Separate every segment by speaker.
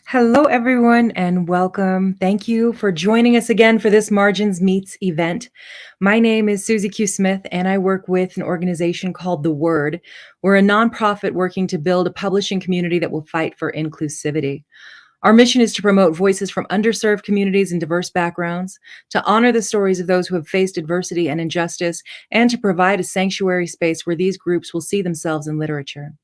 Speaker 1: Hello, everyone, and welcome. Thank you for joining us again for this Margins Meets event. My name is Susie Q. Smith, and I work with an organization called The Word. We're a nonprofit working to build a publishing community that will fight for inclusivity. Our mission is to promote voices from underserved communities and diverse backgrounds, to honor the stories of those who have faced adversity and injustice, and to provide a sanctuary space where these groups will see themselves in literature.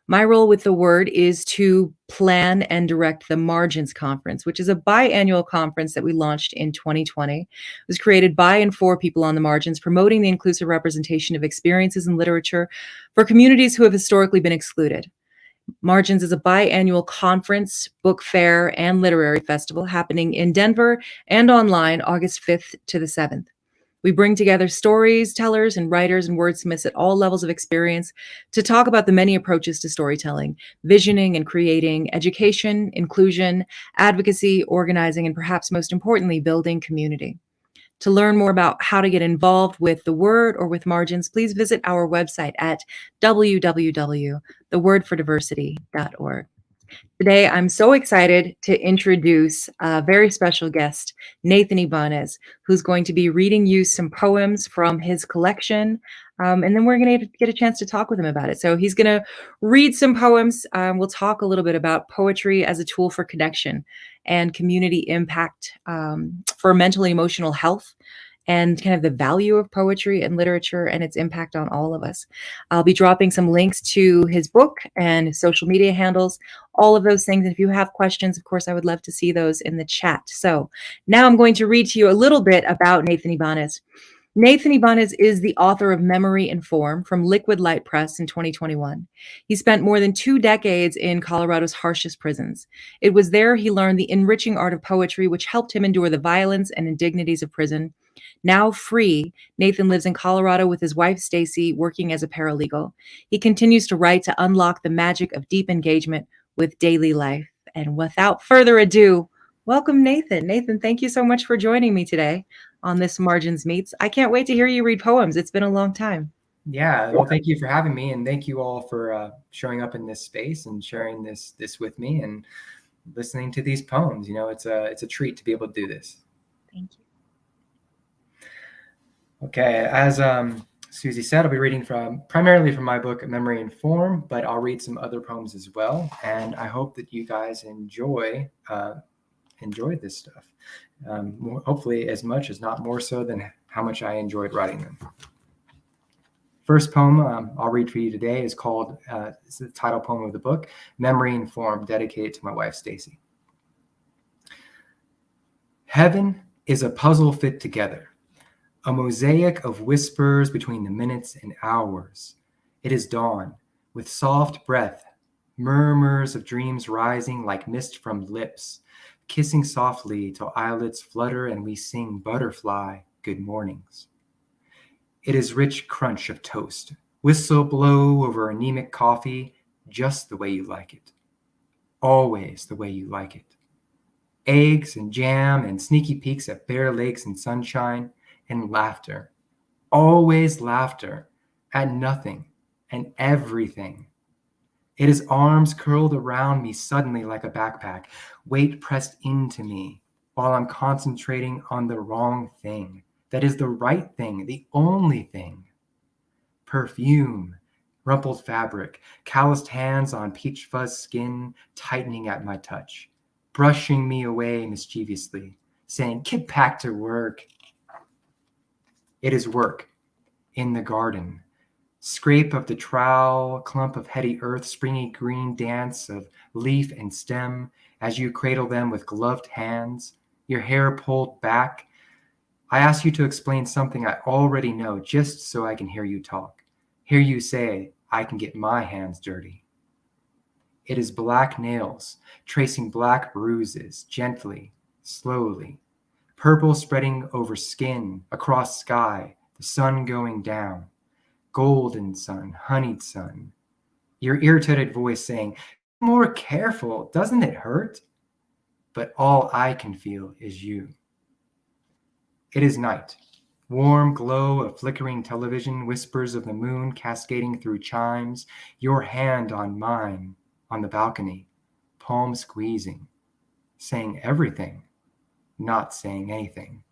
Speaker 1: My role with the Word is to plan and direct the Margins Conference, which is a biannual conference that we launched in 2020. It was created by and for people on the margins, promoting the inclusive representation of experiences in literature for communities who have historically been excluded. Margins is a biannual conference, book fair, and literary festival happening in Denver and online August 5th to the 7th. We bring together stories, tellers, and writers and wordsmiths at all levels of experience to talk about the many approaches to storytelling, visioning and creating, education, inclusion, advocacy, organizing, and perhaps most importantly, building community. To learn more about how to get involved with the Word or with Margins, please visit our website at www.thewordfordiversity.org. Today, I'm so excited to introduce a very special guest, Nathan Ybanez, who's going to be reading you some poems from his collection. And then we're going to get a chance to talk with him about it. So he's going to read some poems. We'll talk a little bit about poetry as a tool for connection and community impact for mental and emotional health, and kind of the value of poetry and literature and its impact on all of us. I'll be dropping some links to his book and his social media handles, all of those things. And if you have questions, of course, I would love to see those in the chat. So now I'm going to read to you a little bit about Nathan Ybanez. Nathan Ybanez is the author of Memory and Form from Liquid Light Press in 2021. He spent more than 2 decades in Colorado's harshest prisons. It was there he learned the enriching art of poetry, which helped him endure the violence and indignities of prison. Now free, Nathan lives in Colorado with his wife, Stacy, working as a paralegal. He continues to write to unlock the magic of deep engagement with daily life. And without further ado, welcome, Nathan. Nathan, thank you so much for joining me today on this Margins Meets. I can't wait to hear you read poems. It's been a long time.
Speaker 2: Yeah, well, thank you for having me, and thank you all for showing up in this space and sharing this with me and listening to these poems. You know, it's a treat to be able to do this.
Speaker 1: Thank you.
Speaker 2: Okay, as Susie said, I'll be reading primarily from my book, Memory and Form, but I'll read some other poems as well, and I hope that you guys enjoy this stuff. Hopefully as much, as not more so, than how much I enjoyed writing them. First poem I'll read for you today is called, it's the title poem of the book, Memory and Form, dedicated to my wife, Stacy. Heaven is a puzzle fit together, a mosaic of whispers between the minutes and hours. It is dawn, with soft breath, murmurs of dreams rising like mist from lips, kissing softly till eyelids flutter and we sing butterfly good mornings. It is rich crunch of toast, whistle blow over anemic coffee, just the way you like it. Always the way you like it. Eggs and jam and sneaky peeks at bare lakes and sunshine and laughter. Always laughter at nothing and everything. It is arms curled around me suddenly like a backpack, weight pressed into me while I'm concentrating on the wrong thing. That is the right thing, the only thing. Perfume, rumpled fabric, calloused hands on peach fuzz skin, tightening at my touch, brushing me away mischievously, saying, "Get back to work." It is work in the garden. Scrape of the trowel, clump of heady earth, springy green dance of leaf and stem as you cradle them with gloved hands, your hair pulled back. I ask you to explain something I already know just so I can hear you talk. Hear you say, I can get my hands dirty. It is black nails, tracing black bruises, gently, slowly. Purple spreading over skin, across sky, the sun going down. Golden sun, honeyed sun. Your irritated voice saying, "More careful, doesn't it hurt?" But all I can feel is you. It is night. Warm glow of flickering television, whispers of the moon cascading through chimes, your hand on mine, on the balcony, palm squeezing, saying everything, not saying anything,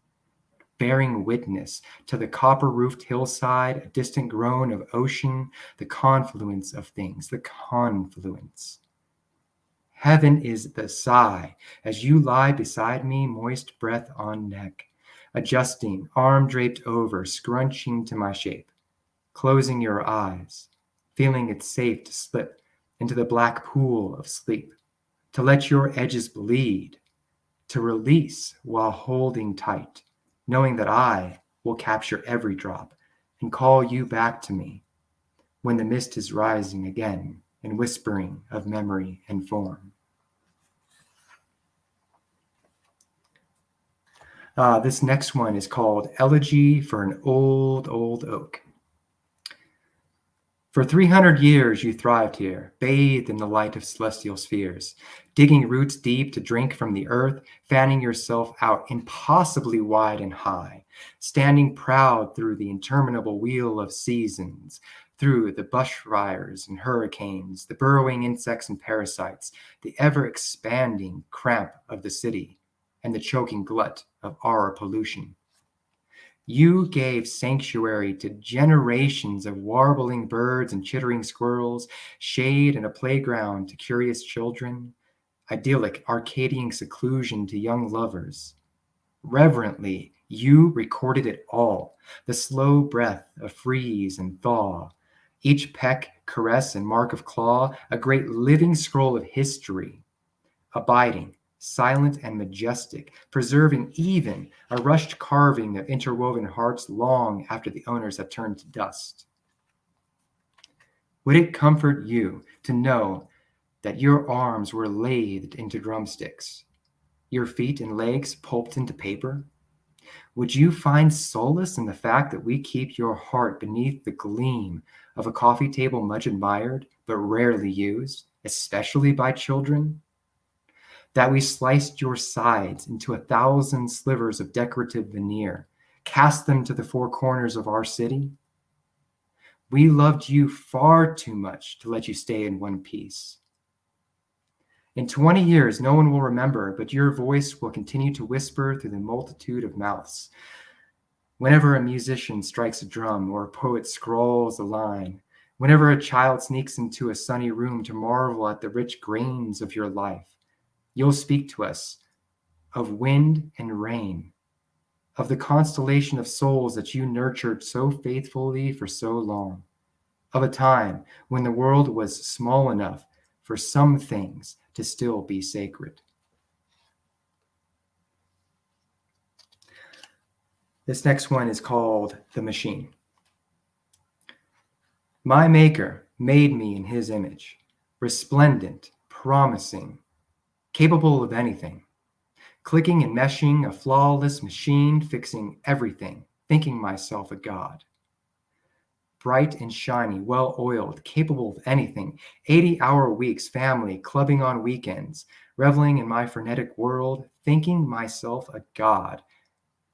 Speaker 2: bearing witness to the copper-roofed hillside, a distant groan of ocean, the confluence of things, the confluence. Heaven is the sigh as you lie beside me, moist breath on neck, adjusting, arm draped over, scrunching to my shape, closing your eyes, feeling it safe to slip into the black pool of sleep, to let your edges bleed, to release while holding tight, knowing that I will capture every drop and call you back to me when the mist is rising again and whispering of memory and form. This next one is called Elegy for an Old, Old Oak. For 300 years you thrived here, bathed in the light of celestial spheres, digging roots deep to drink from the earth, fanning yourself out impossibly wide and high, standing proud through the interminable wheel of seasons, through the bushfires and hurricanes, the burrowing insects and parasites, the ever-expanding cramp of the city, and the choking glut of our pollution. You gave sanctuary to generations of warbling birds and chittering squirrels, shade and a playground to curious children, idyllic Arcadian seclusion to young lovers. Reverently, you recorded it all, the slow breath of freeze and thaw, each peck, caress, and mark of claw, a great living scroll of history, abiding, silent and majestic, preserving even a rushed carving of interwoven hearts long after the owners have turned to dust. Would it comfort you to know that your arms were lathed into drumsticks, your feet and legs pulped into paper? Would you find solace in the fact that we keep your heart beneath the gleam of a coffee table much admired but rarely used, especially by children? That we sliced your sides into 1,000 slivers of decorative veneer, cast them to the four corners of our city? We loved you far too much to let you stay in one piece. In 20 years, no one will remember, but your voice will continue to whisper through the multitude of mouths. Whenever a musician strikes a drum or a poet scrawls a line, whenever a child sneaks into a sunny room to marvel at the rich grains of your life, you'll speak to us of wind and rain, of the constellation of souls that you nurtured so faithfully for so long, of a time when the world was small enough for some things to still be sacred. This next one is called The Machine. My maker made me in his image, resplendent, promising, capable of anything, clicking and meshing, a flawless machine, fixing everything, thinking myself a god. Bright and shiny, well-oiled, capable of anything, 80-hour weeks, family, clubbing on weekends, reveling in my frenetic world, thinking myself a god,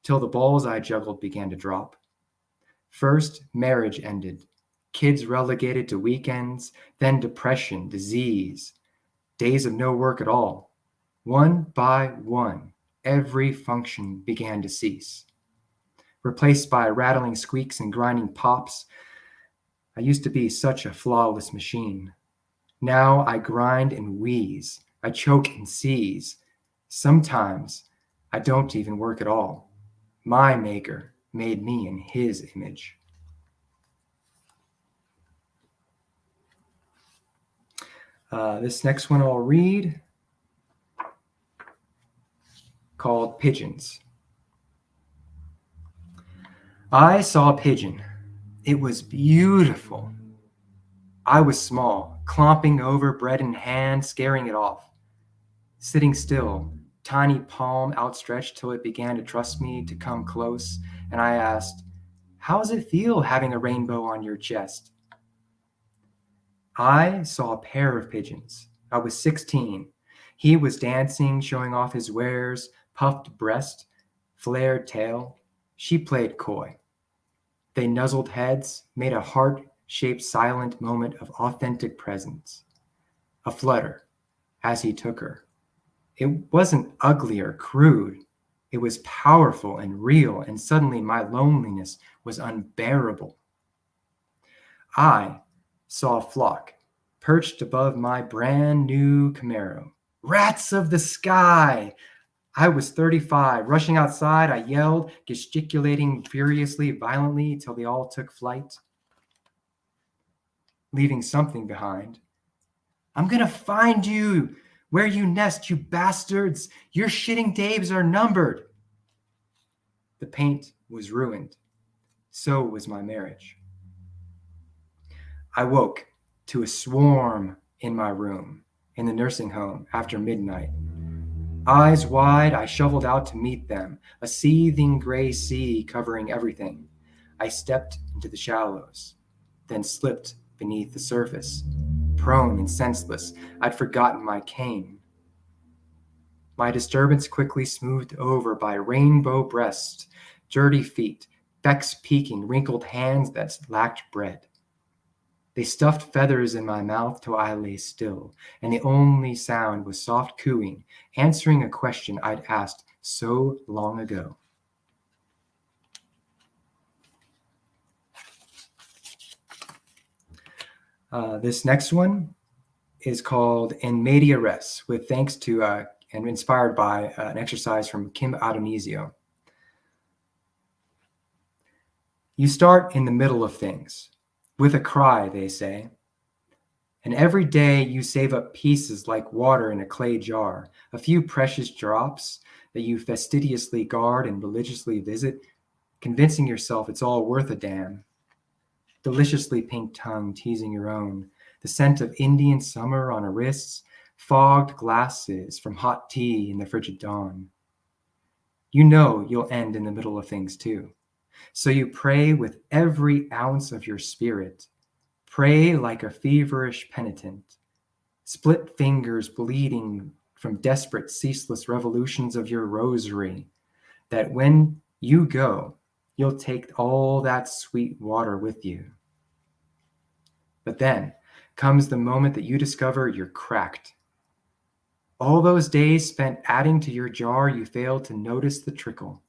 Speaker 2: till the balls I juggled began to drop. First, marriage ended, kids relegated to weekends, then depression, disease, days of no work at all. One by one, every function began to cease. Replaced by rattling squeaks and grinding pops, I used to be such a flawless machine. Now I grind and wheeze. I choke and seize. Sometimes I don't even work at all. My maker made me in his image. This next one I'll read, called Pigeons. I saw a pigeon. It was beautiful. I was small, clomping over, bread in hand, scaring it off. Sitting still, tiny palm outstretched till it began to trust me to come close, and I asked, "How does it feel having a rainbow on your chest?" I saw a pair of pigeons. I was 16. He was dancing, showing off his wares, puffed breast, flared tail. She played coy. They nuzzled heads, made a heart-shaped silent moment of authentic presence. A flutter as he took her. It wasn't ugly or crude. It was powerful and real, and suddenly my loneliness was unbearable. I saw a flock perched above my brand new Camaro. Rats of the sky! I was 35. Rushing outside, I yelled, gesticulating furiously, violently, till they all took flight, leaving something behind. I'm gonna find you where you nest, you bastards. Your shitting days are numbered. The paint was ruined. So was my marriage. I woke to a swarm in my room in the nursing home after midnight. Eyes wide, I shoveled out to meet them, a seething gray sea covering everything. I stepped into the shallows, then slipped beneath the surface. Prone and senseless, I'd forgotten my cane. My disturbance quickly smoothed over by rainbow breasts, dirty feet, becks peeking, wrinkled hands that lacked bread. They stuffed feathers in my mouth till I lay still, and the only sound was soft cooing, answering a question I'd asked so long ago. This next one is called In Media Res, with thanks to and inspired by an exercise from Kim Adonisio. You start in the middle of things, with a cry, they say. And every day you save up pieces like water in a clay jar, a few precious drops that you fastidiously guard and religiously visit, convincing yourself it's all worth a damn. Deliciously pink tongue teasing your own, the scent of Indian summer on her wrists, fogged glasses from hot tea in the frigid dawn. You know you'll end in the middle of things too. So you pray with every ounce of your spirit. Pray like a feverish penitent, split fingers bleeding from desperate, ceaseless revolutions of your rosary, that when you go, you'll take all that sweet water with you. But then comes the moment that you discover you're cracked. All those days spent adding to your jar, you failed to notice the trickle.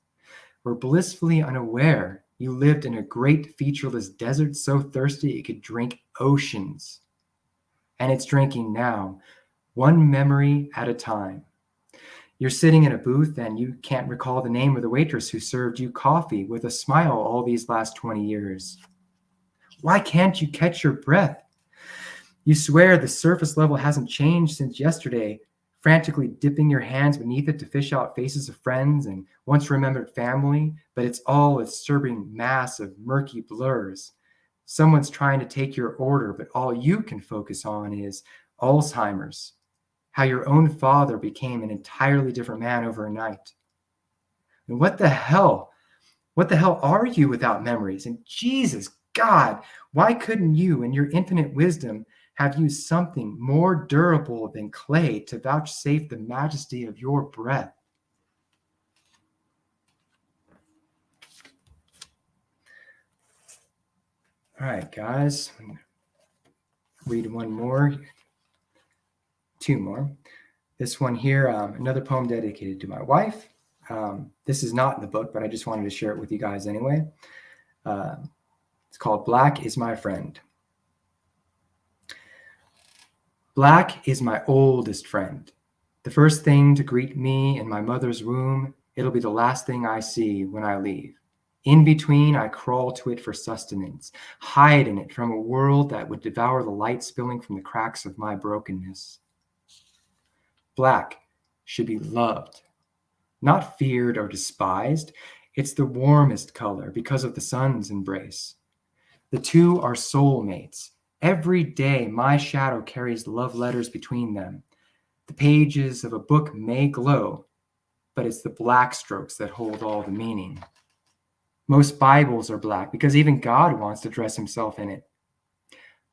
Speaker 2: Were blissfully unaware you lived in a great featureless desert so thirsty it could drink oceans. And it's drinking now, one memory at a time. You're sitting in a booth and you can't recall the name of the waitress who served you coffee with a smile all these last 20 years. Why can't you catch your breath? You swear the surface level hasn't changed since yesterday, frantically dipping your hands beneath it to fish out faces of friends and once remembered family, but it's all a disturbing mass of murky blurs. Someone's trying to take your order, but all you can focus on is Alzheimer's, how your own father became an entirely different man overnight. And what the hell are you without memories? And Jesus, God, why couldn't you, in your infinite wisdom, have used something more durable than clay to vouchsafe the majesty of your breath? All right, guys, read one more, two more. This one here, another poem dedicated to my wife. This is not in the book, but I just wanted to share it with you guys anyway. It's called Black is My Friend. Black is my oldest friend. The first thing to greet me in my mother's womb, it'll be the last thing I see when I leave. In between, I crawl to it for sustenance, hide in it from a world that would devour the light spilling from the cracks of my brokenness. Black should be loved, not feared or despised. It's the warmest color because of the sun's embrace. The two are soulmates. Every day, my shadow carries love letters between them. The pages of a book may glow, but it's the black strokes that hold all the meaning. Most Bibles are black because even God wants to dress himself in it.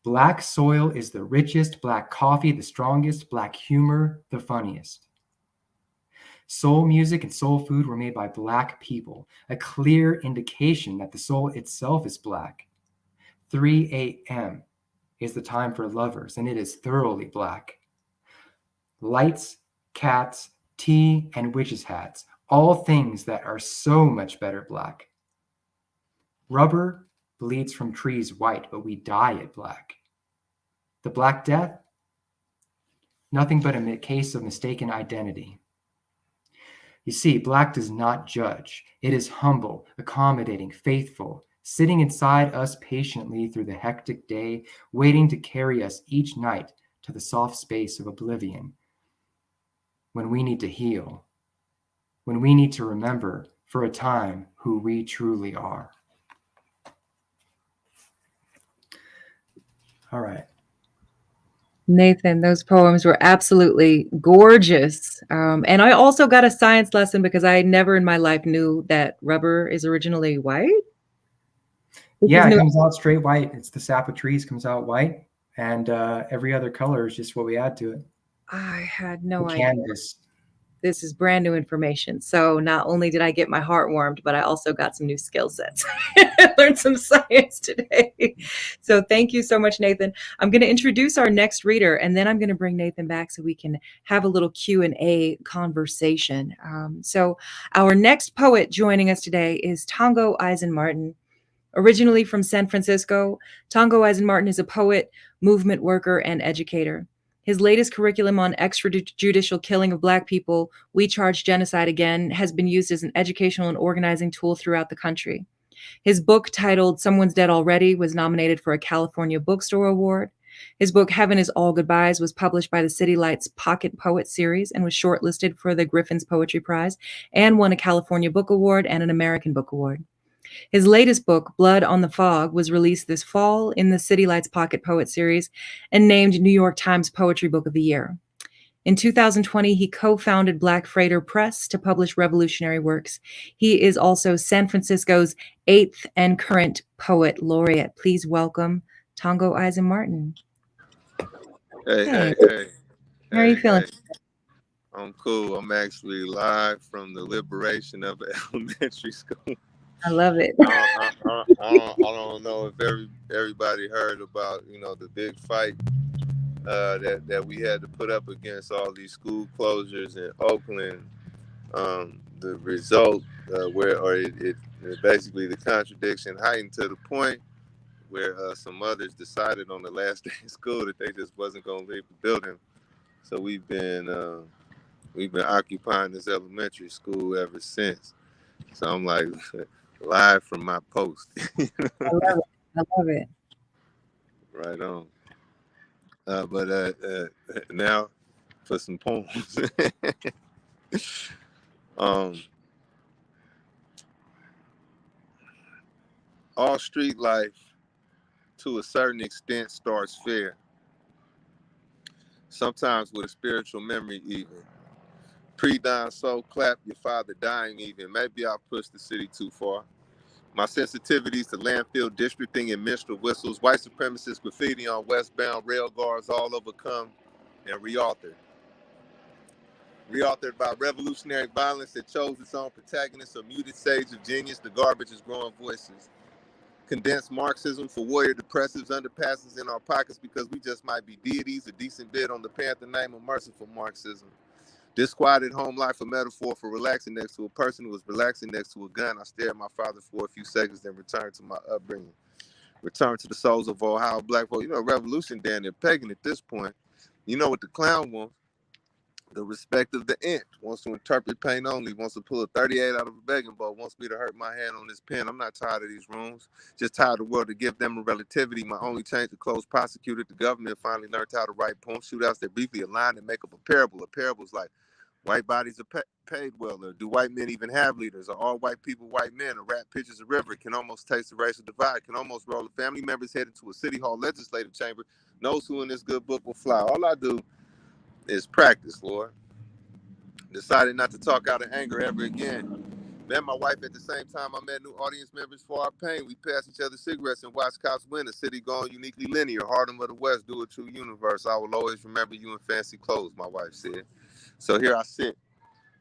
Speaker 2: Black soil is the richest, black coffee the strongest, black humor the funniest. Soul music and soul food were made by black people, a clear indication that the soul itself is black. 3 a.m. is the time for lovers, and it is thoroughly black. Lights, cats, tea and witches' hats, all things that are so much better black. Rubber bleeds from trees white, but we dye it black. The Black Death? Nothing but a case of mistaken identity. You see, black does not judge. It is humble, accommodating, faithful, sitting inside us patiently through the hectic day, waiting to carry us each night to the soft space of oblivion. When we need to heal, when we need to remember for a time who we truly are. All right.
Speaker 1: Nathan, those poems were absolutely gorgeous. And I also got a science lesson because I never in my life knew that rubber is originally white.
Speaker 2: Yeah, it comes out straight white. It's the sap of trees comes out white, and every other color is just what we add to it.
Speaker 1: I had no
Speaker 2: the
Speaker 1: idea.
Speaker 2: canvas.
Speaker 1: This is brand new information. So not only did I get my heart warmed, but I also got some new skill sets. Learned some science today. So thank you so much, Nathan. I'm going to introduce our next reader, and then I'm going to bring Nathan back so we can have a little Q&A conversation. So our next poet joining us today is Tongo Eisen-Martin. Originally from San Francisco, Tongo Eisen-Martin is a poet, movement worker, and educator. His latest curriculum on extrajudicial killing of Black people, We Charge Genocide Again, has been used as an educational and organizing tool throughout the country. His book, titled Someone's Dead Already, was nominated for a California Bookstore Award. His book, Heaven is All Goodbyes, was published by the City Lights Pocket Poet Series and was shortlisted for the Griffin's Poetry Prize and won a California Book Award and an American Book Award. His latest book, Blood on the Fog, was released this fall in the City Lights Pocket Poet Series and named New York Times Poetry Book of the Year. In 2020, he co-founded Black Freighter Press to publish revolutionary works. He is also San Francisco's 8th and current poet laureate. Please welcome Tongo Eisen-Martin.
Speaker 3: Hey.
Speaker 1: How are you feeling?
Speaker 3: I'm cool. I'm actually live from the liberation of elementary school.
Speaker 1: I love it.
Speaker 3: I don't know if everybody heard about, the big fight that we had to put up against all these school closures in Oakland. The result it basically the contradiction heightened to the point where some mothers decided on the last day of school that they just wasn't going to leave the building. So we've been occupying this elementary school ever since. So I'm like live from my post.
Speaker 1: I love it.
Speaker 3: Right on. But now for some poems. All street life, to a certain extent, starts fair. Sometimes with a spiritual memory even. Pre-dying soul clap, your father dying even. Maybe I'll push the city too far. My sensitivities to landfill districting and minstrel whistles, white supremacist graffiti on westbound rail guards all overcome and reauthored. Reauthored by revolutionary violence that chose its own protagonist, a muted sage of genius, the garbage is growing voices. Condensed Marxism for warrior depressives, underpasses in our pockets because we just might be deities, a decent bid on the panther name of merciful Marxism. Disquieted home life, a metaphor for relaxing next to a person who was relaxing next to a gun. I stared at my father for a few seconds, then returned to my upbringing. Returned to the souls of Ohio black folk. Revolution down there pegging at this point. You know what the clown wants? The respect of the int. Wants to interpret pain only. Wants to pull a 38 out of a begging bowl. Wants me to hurt my hand on this pen. I'm not tired of these rooms. Just tired of the world to give them a relativity. My only change to close prosecuted. The government finally learned how to write poem shootouts that briefly align and make up a parable. A parable's like, white bodies are paid well. Or do white men even have leaders? Are all white people white men? A rat pitches a river. Can almost taste the racial divide. Can almost roll a family members head into a city hall legislative chamber. Knows who in this good book will fly. All I do is practice, Lord. Decided not to talk out of anger ever again. Met my wife at the same time I met new audience members for our pain. We passed each other cigarettes and watched cops win. A city gone uniquely linear. Harlem of the West, do a true universe. I will always remember you in fancy clothes, my wife said. So here I sit,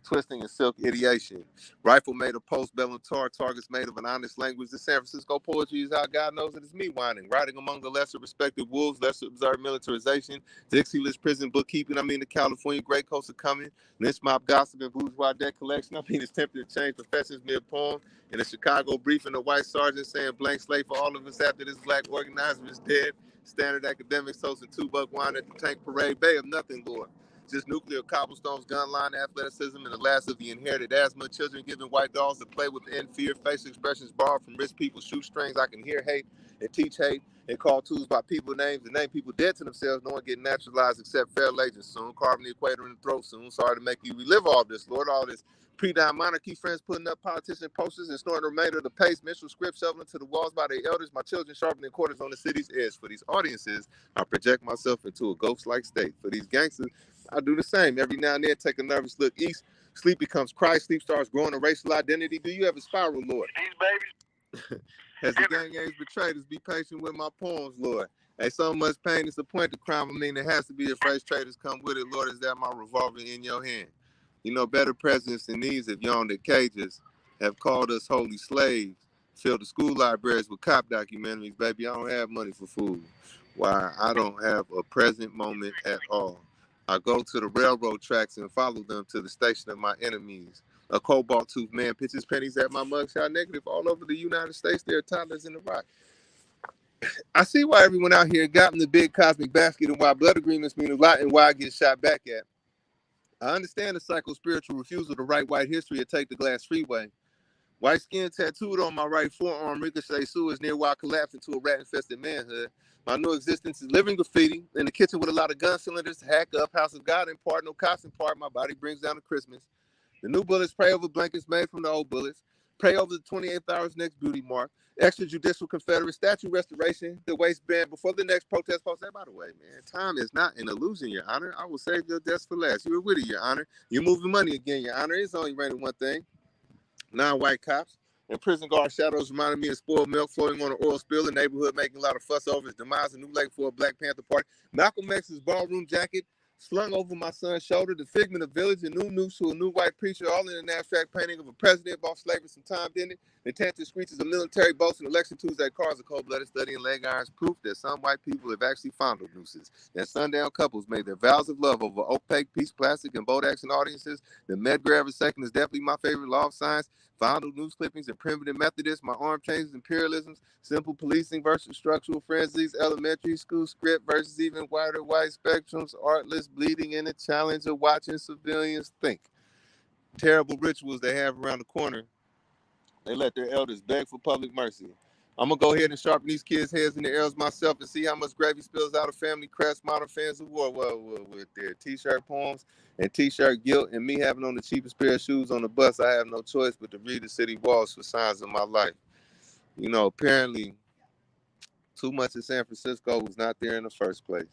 Speaker 3: twisting and silk ideation. Rifle made of post-bellum targets made of an honest language. The San Francisco poetry is how God knows it is me whining. Writing among the lesser respected wolves, lesser observed militarization, Dixie-less prison bookkeeping. The California Great Coast are coming. Lynch mob gossip and bourgeois debt collection. It's tempted to change professions mid-poem. In a Chicago briefing, a white sergeant saying blank slate for all of us after this black organizer is dead. Standard academics toasting $2 wine at the tank parade. Bay of nothing, Lord. Just nuclear cobblestones, gun line, athleticism, and the last of the inherited asthma. Children giving white dolls to play with in fear, facial expressions borrowed from rich people's shoestrings. I can hear hate and teach hate and call tools by people names and name people dead to themselves. No one getting naturalized except fair legends soon. Carving the equator in the throat soon. Sorry to make you relive all this, Lord. All this pre-dime monarchy friends putting up politician posters and snorting the remainder of the pace. Menstrual script shoveling to the walls by their elders. My children sharpening quarters on the city's edge. For these audiences, I project myself into a ghost-like state. For these gangsters, I do the same. Every now and then, take a nervous look east. Sleep becomes Christ. Sleep starts growing a racial identity. Do you ever spiral, Lord? These babies. As the gang age betrayed us, be patient with my poems, Lord. Hey, so much pain is the point to crime. There has to be a phrase traders come with it. Lord, is that my revolver in your hand? Better presidents than these have yawned at cages, have called us holy slaves, filled the school libraries with cop documentaries. Baby, I don't have money for food. Why? I don't have a present moment at all. I go to the railroad tracks and follow them to the station of my enemies. A cobalt-toothed man pitches pennies at my mugshot negative. All over the United States, there are toddlers in the rock. I see why everyone out here got in the big cosmic basket and why blood agreements mean a lot and why I get shot back at. I understand the psycho-spiritual refusal to write white history and take the glass freeway. White skin tattooed on my right forearm, ricochet sewers near where I collapsed into a rat-infested manhood. My new existence is living graffiti in the kitchen with a lot of gun cylinders, hack up, house of God in part, no cops in part. My body brings down to Christmas. The new bullets pray over blankets made from the old bullets. Pray over the 28th hour's next beauty mark. Extrajudicial Confederate statue restoration. The waistband before the next protest post. Hey, by the way, man, time is not an illusion, Your Honor. I will save your deaths for last. You were witty, Your Honor. You're moving money again, Your Honor. It's only raining one thing. Non-white cops and prison guard shadows reminded me of spoiled milk floating on an oil spill. The neighborhood making a lot of fuss over his demise. A new lake for a Black Panther party. Malcolm X's ballroom jacket slung over my son's shoulder. The figment of village. A new news to a new white preacher. All in an abstract painting of a president bought slavery some time, didn't it? The tanted screeches of military boats and election Tuesday cars. A cold-blooded study in leg irons. Proof that some white people have actually fondled nooses. That sundown couples made their vows of love over opaque piece plastic and bold action audiences. The Medgar every second is definitely my favorite law of science. Fondled news clippings and primitive Methodists. My arm changes imperialisms. Simple policing versus structural frenzies. Elementary school script versus even wider white spectrums. Artless bleeding in the challenge of watching civilians think. Terrible rituals they have around the corner. They let their elders beg for public mercy. I'm going to go ahead and sharpen these kids' heads in the arrows myself and see how much gravy spills out of family crest modern fans of war with their T-shirt poems and T-shirt guilt and me having on the cheapest pair of shoes on the bus. I have no choice but to read the city walls for signs of my life. Apparently too much of San Francisco was not there in the first place.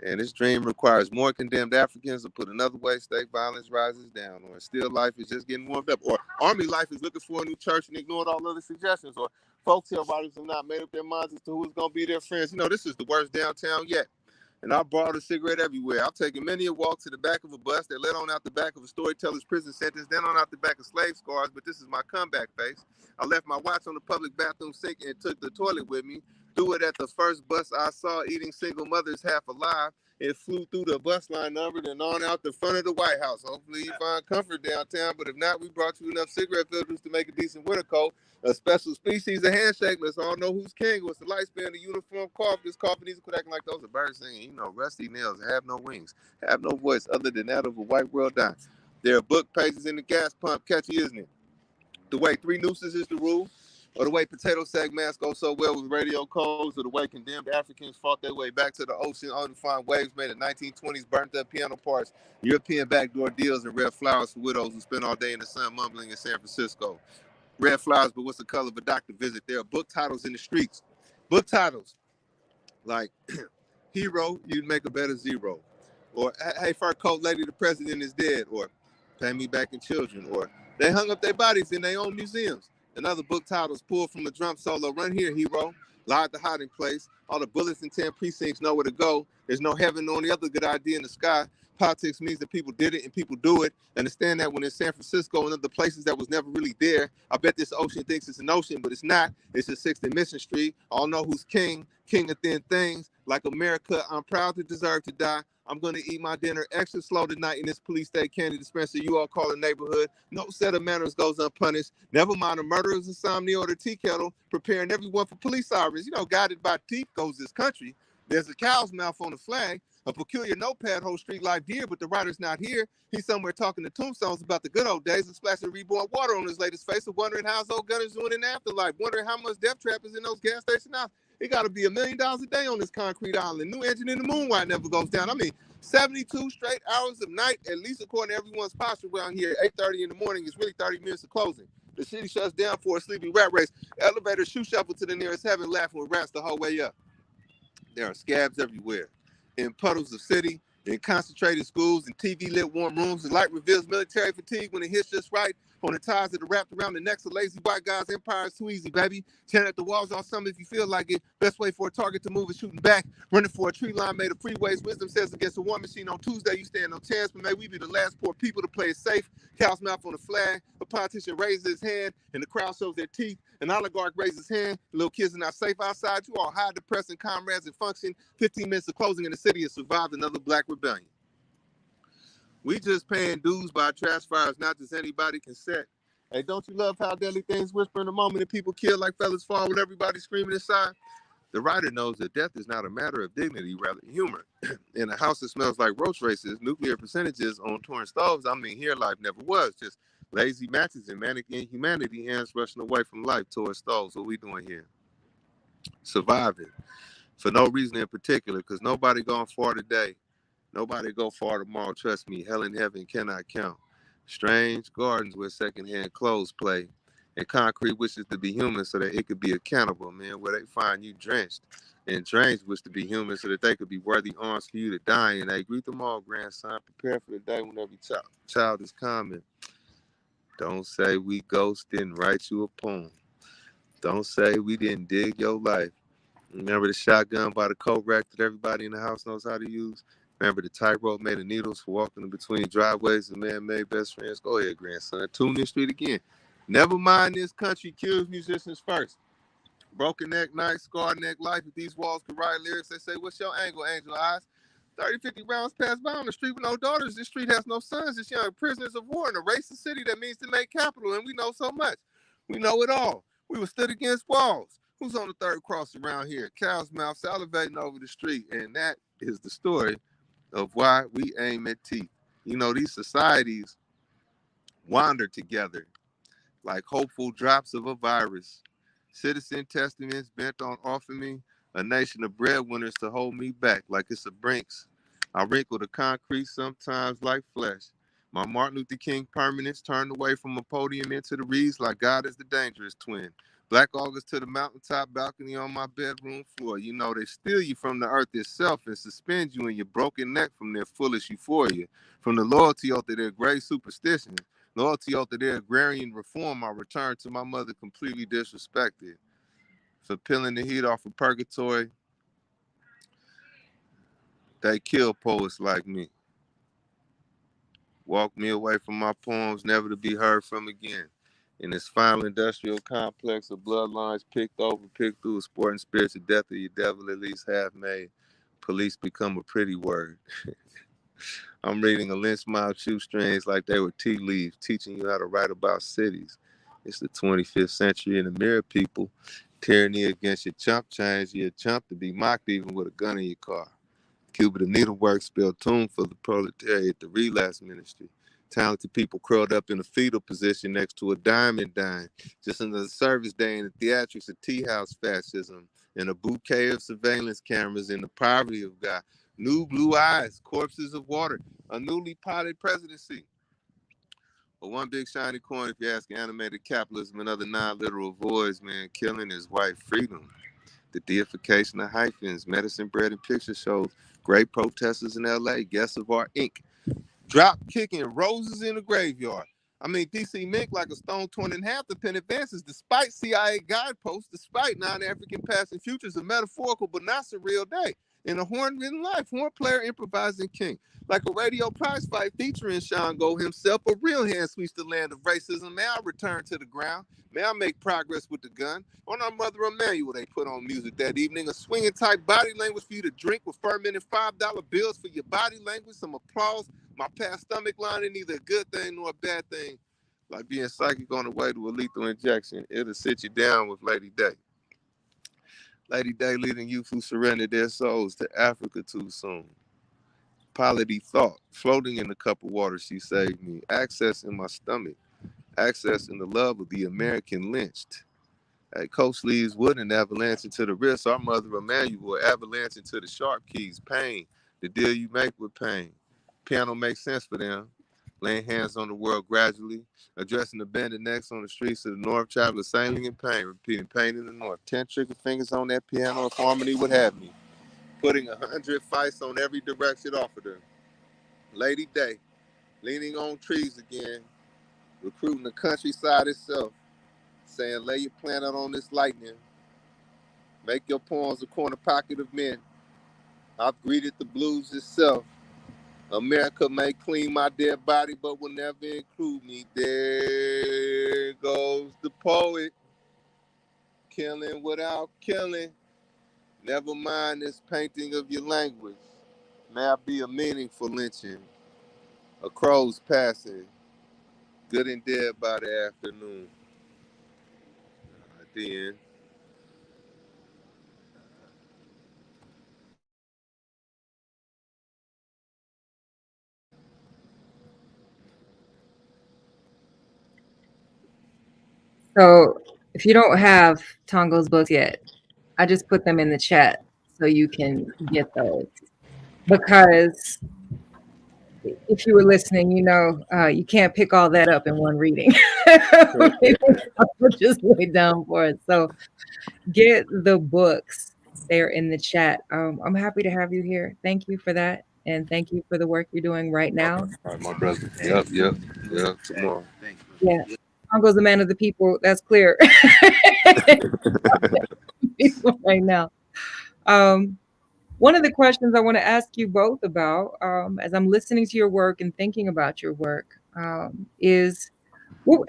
Speaker 3: And this dream requires more condemned Africans, or put another way, state violence rises down, or still life is just getting warmed up, or army life is looking for a new church and ignored all other suggestions, or folktale writers have not made up their minds as to who's going to be their friends. This is the worst downtown yet. And I brought a cigarette everywhere. I've taken many a walk to the back of a bus that led on out the back of a storyteller's prison sentence, then on out the back of slave scars, but this is my comeback face. I left my watch on the public bathroom sink and took the toilet with me. Threw it at the first bus I saw eating single mothers half alive. It flew through the bus line number and on out the front of the White House. Hopefully you find comfort downtown, but if not, we brought you enough cigarette filters to make a decent winter coat. A special species of handshake. Let's all know who's king. What's the light span, the uniform cough. This coffee needs to quit acting like those are birds singing. Rusty nails have no wings, have no voice other than that of a white world dying. There are book pages in the gas pump. Catchy, isn't it? The way 3 nooses is the rule. Or the way potato sack masks go so well with radio codes, or the way condemned Africans fought their way back to the ocean only to find waves made in 1920s, burnt up piano parts, European backdoor deals, and red flowers for widows who spend all day in the sun mumbling in San Francisco. Red flowers, but what's the color of a doctor visit? There are book titles in the streets. Book titles like Hero, You'd Make a Better Zero. Or Hey, Fur Coat Lady, the President is Dead. Or Pay Me Back in Children. Or They Hung Up Their Bodies in Their Own Museums. Another book title is pulled from a drum solo. Run here, hero. Lie at the hiding place. All the bullets in 10 precincts know where to go. There's no heaven or any other good idea in the sky. Politics means that people did it and people do it. Understand that when in San Francisco and other places that was never really there, I bet this ocean thinks it's an ocean, but it's not. It's a 6th Mission Street. All know who's king, king of thin things. Like America, I'm proud to deserve to die. I'm going to eat my dinner extra slow tonight in this police state candy dispenser you all call a neighborhood. No set of manners goes unpunished. Never mind the murderers, insomnia, or the tea kettle, preparing everyone for police sirens. You know, guided by teeth goes this country. There's a cow's mouth on the flag. A peculiar notepad holds street life dear, but the writer's not here. He's somewhere talking to tombstones about the good old days and splashing reborn water on his latest face of wondering how his old gun is doing in the afterlife, wondering how much death trap is in those gas station houses. It got to be $1 million a day on this concrete island. New engine in the moon why it never goes down. I mean, 72 straight hours of night, at least according to everyone's posture around here. 8:30 in the morning is really 30 minutes of closing. The city shuts down for a sleepy rat race. Elevator shoe shuffle to the nearest heaven, laughing with rats the whole way up. There are scabs everywhere. In puddles of city, in concentrated schools, and TV-lit warm rooms, the light reveals military fatigue when it hits just right. On the ties that are wrapped around the necks of lazy white guys, empire is too easy, baby. Tearing at the walls all summer if you feel like it. Best way for a target to move is shooting back. Running for a tree line made of freeways. Wisdom says against a war machine on Tuesday, you stand no chance, but may we be the last poor people to play it safe. Cow's mouth on the flag. A politician raises his hand, and the crowd shows their teeth. An oligarch raises his hand. Little kids are not safe outside. You all high depressing comrades and function. 15 minutes of closing in the city has survived another black rebellion. We just paying dues by trash fires, not just anybody can set. Hey, don't you love how deadly things whisper in the moment and people kill like fellas fall with everybody screaming inside? The writer knows that death is not a matter of dignity, rather humor. In a house that smells like roach races, nuclear percentages on torn stoves, I mean, here life never was. Just lazy matches and manic inhumanity, hands rushing away from life towards stoves. What we doing here? Surviving. For no reason in particular, because nobody gone far today. Nobody go far tomorrow. Trust me, hell and heaven cannot count. Strange gardens where secondhand clothes play, and concrete wishes to be human so that it could be accountable, man, where they find you drenched, and drains wish to be human so that they could be worthy arms for you to die in. They greet them all, grandson. Prepare for the day when every child is coming. Don't say we ghosts didn't write you a poem. Don't say we didn't dig your life. Remember the shotgun by the coat rack that everybody in the house knows how to use? Remember the tightrope made of needles for walking in between driveways and man-made best friends? Go ahead, grandson. Tune this street again. Never mind this country kills musicians first. Broken neck night, scarred neck life. If these walls could write lyrics, they say, what's your angle, angel eyes? 30, 50 rounds pass by on the street with no daughters. This street has no sons. It's young prisoners of war in a racist city that means to make capital, and we know so much. We know it all. We were stood against walls. Who's on the third cross around here? Cow's mouth salivating over the street, and that is the story of why we aim at teeth. You know, these societies wander together like hopeful drops of a virus. Citizen testaments bent on offering me a nation of breadwinners to hold me back like it's a Brinks. I wrinkle the concrete sometimes like flesh. My Martin Luther King permanence turned away from a podium into the reeds like God is the dangerous twin. Black August to the mountaintop balcony on my bedroom floor. You know, they steal you from the earth itself and suspend you in your broken neck from their foolish euphoria. From the loyalty oath of their grave superstition, loyalty oath of their agrarian reform, I return to my mother completely disrespected. For peeling the heat off of purgatory, they kill poets like me. Walk me away from my poems, never to be heard from again. In this final industrial complex of bloodlines picked over, picked through, a sporting spirits of death of your devil at least half made, police become a pretty word. I'm reading a lynch mob shoestrings like they were tea leaves, teaching you how to write about cities. It's the 25th century in the mirror, people. Tyranny against your chump change. You're a chump to be mocked even with a gun in your car. Cuba the needlework spelled tune for the proletariat, the relapse ministry. Talented people curled up in a fetal position next to a diamond dime. Just another service day in the theatrics of tea house fascism. And a bouquet of surveillance cameras in the poverty of God. New blue eyes, corpses of water, a newly potted presidency. But one big shiny coin, if you ask animated capitalism and other non-literal voids, man, killing is white freedom. The deification of hyphens, medicine bread and picture shows, great protesters in LA, guests of our Inc. Drop kicking roses in the graveyard. I mean, DC Mink like a stone torn in half, the pen advances despite CIA guideposts, despite non-African past and futures, a metaphorical but not surreal day. In a horn-ridden life, horn player, improvising king. Like a radio prize fight featuring Shango himself, a real hand sweeps the land of racism. May I return to the ground? May I make progress with the gun? On our Mother Emmanuel, they put on music that evening. A swinging type body language for you to drink with fermented $5 bills for your body language. Some applause. My past stomach line ain't neither a good thing nor a bad thing. Like being psychic on the way to a lethal injection. It'll sit you down with Lady Day. Lady Day leading youth who surrendered their souls to Africa too soon. Polity thought, floating in the cup of water, she saved me. Access in my stomach, access in the love of the American lynched. At Coach Lee's wooden avalanche into the wrist, our Mother Emmanuel avalanche into the sharp keys. Pain, the deal you make with pain. Piano makes sense for them. Laying hands on the world gradually, addressing the bended necks on the streets of the north, traveling sailing in pain, repeating pain in the north. 10 trigger fingers on that piano if harmony would have me. Putting 100 fights on every direction offered her. Lady Day, leaning on trees again, recruiting the countryside itself, saying lay your planet on this lightning. Make your poems a corner pocket of men. I've greeted the blues itself. America may clean my dead body, but will never include me. There goes the poet, killing without killing. Never mind this painting of your language. May I be a meaningful lynching. A crow's passing, good and dead by the afternoon. At the end.
Speaker 1: So if you don't have Tongo's books yet, I just put them in the chat so you can get those. Because if you were listening, you know you can't pick all that up in one reading. I'll just lay down for it. So get the books. They're in the chat. I'm happy to have you here. Thank you for that. And thank you for the work you're doing right now.
Speaker 3: All right, my brother. Yep. Tomorrow.
Speaker 1: Yeah. Tongo's a man of the people. That's clear. People right now. One of the questions I want to ask you both about, as I'm listening to your work and thinking about your work, is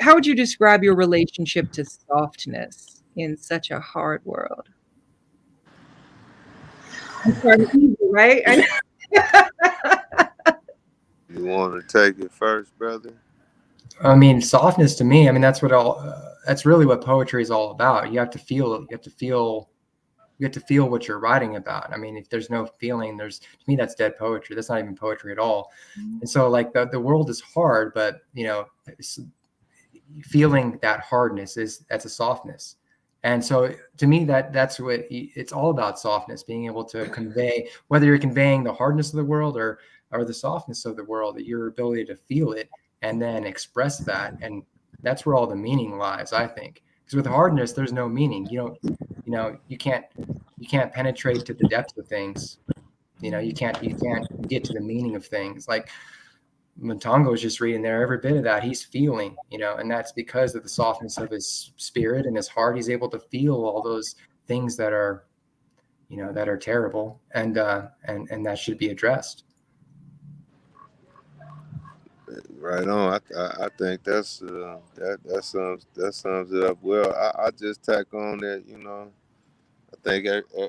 Speaker 1: how would you describe your relationship to softness in such a hard world? I'm starting easy, right?
Speaker 3: You want to take it first, brother?
Speaker 2: I mean, softness to me, I mean, that's really what poetry is all about. You have to feel what you're writing about. I mean, if there's no feeling, to me, that's dead poetry. That's not even poetry at all. And so like the world is hard, but feeling that hardness that's a softness. And so to me, that's what it's all about: softness, being able to convey, whether you're conveying the hardness of the world or the softness of the world, your ability to feel it and then express that. And that's where all the meaning lies, I think. Because with hardness, there's no meaning. You can't penetrate to the depths of things. You can't get to the meaning of things. Like when Tongo is just reading there, every bit of that he's feeling, and that's because of the softness of his spirit and his heart. He's able to feel all those things that are, that are terrible, and that should be addressed.
Speaker 3: Right on. I think that sums it up well. I just tack on that. I think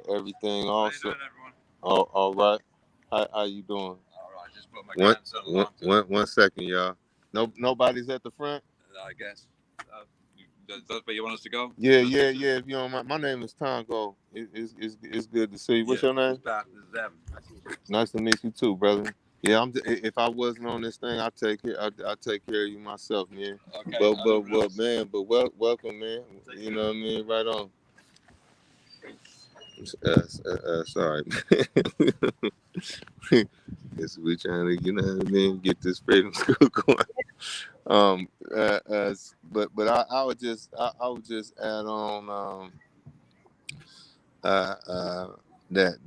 Speaker 3: everything also.
Speaker 4: How you doing, everyone?
Speaker 3: All right. How you doing?
Speaker 4: All right, just put my grandson
Speaker 3: One second, y'all. Nobody's at the front.
Speaker 4: I guess. That's where you want us to go?
Speaker 3: Yeah. If you don't mind, my name is Tongo. It's good to see you. What's your name?
Speaker 4: This is Evan.
Speaker 3: Nice to meet you too, brother. Yeah, if I wasn't on this thing, I'd take care of you myself, man.
Speaker 4: Okay.
Speaker 3: Welcome, man. You know what I mean? Right on. Sorry, man. Guess we trying to, get this freedom school going. But I would just add on that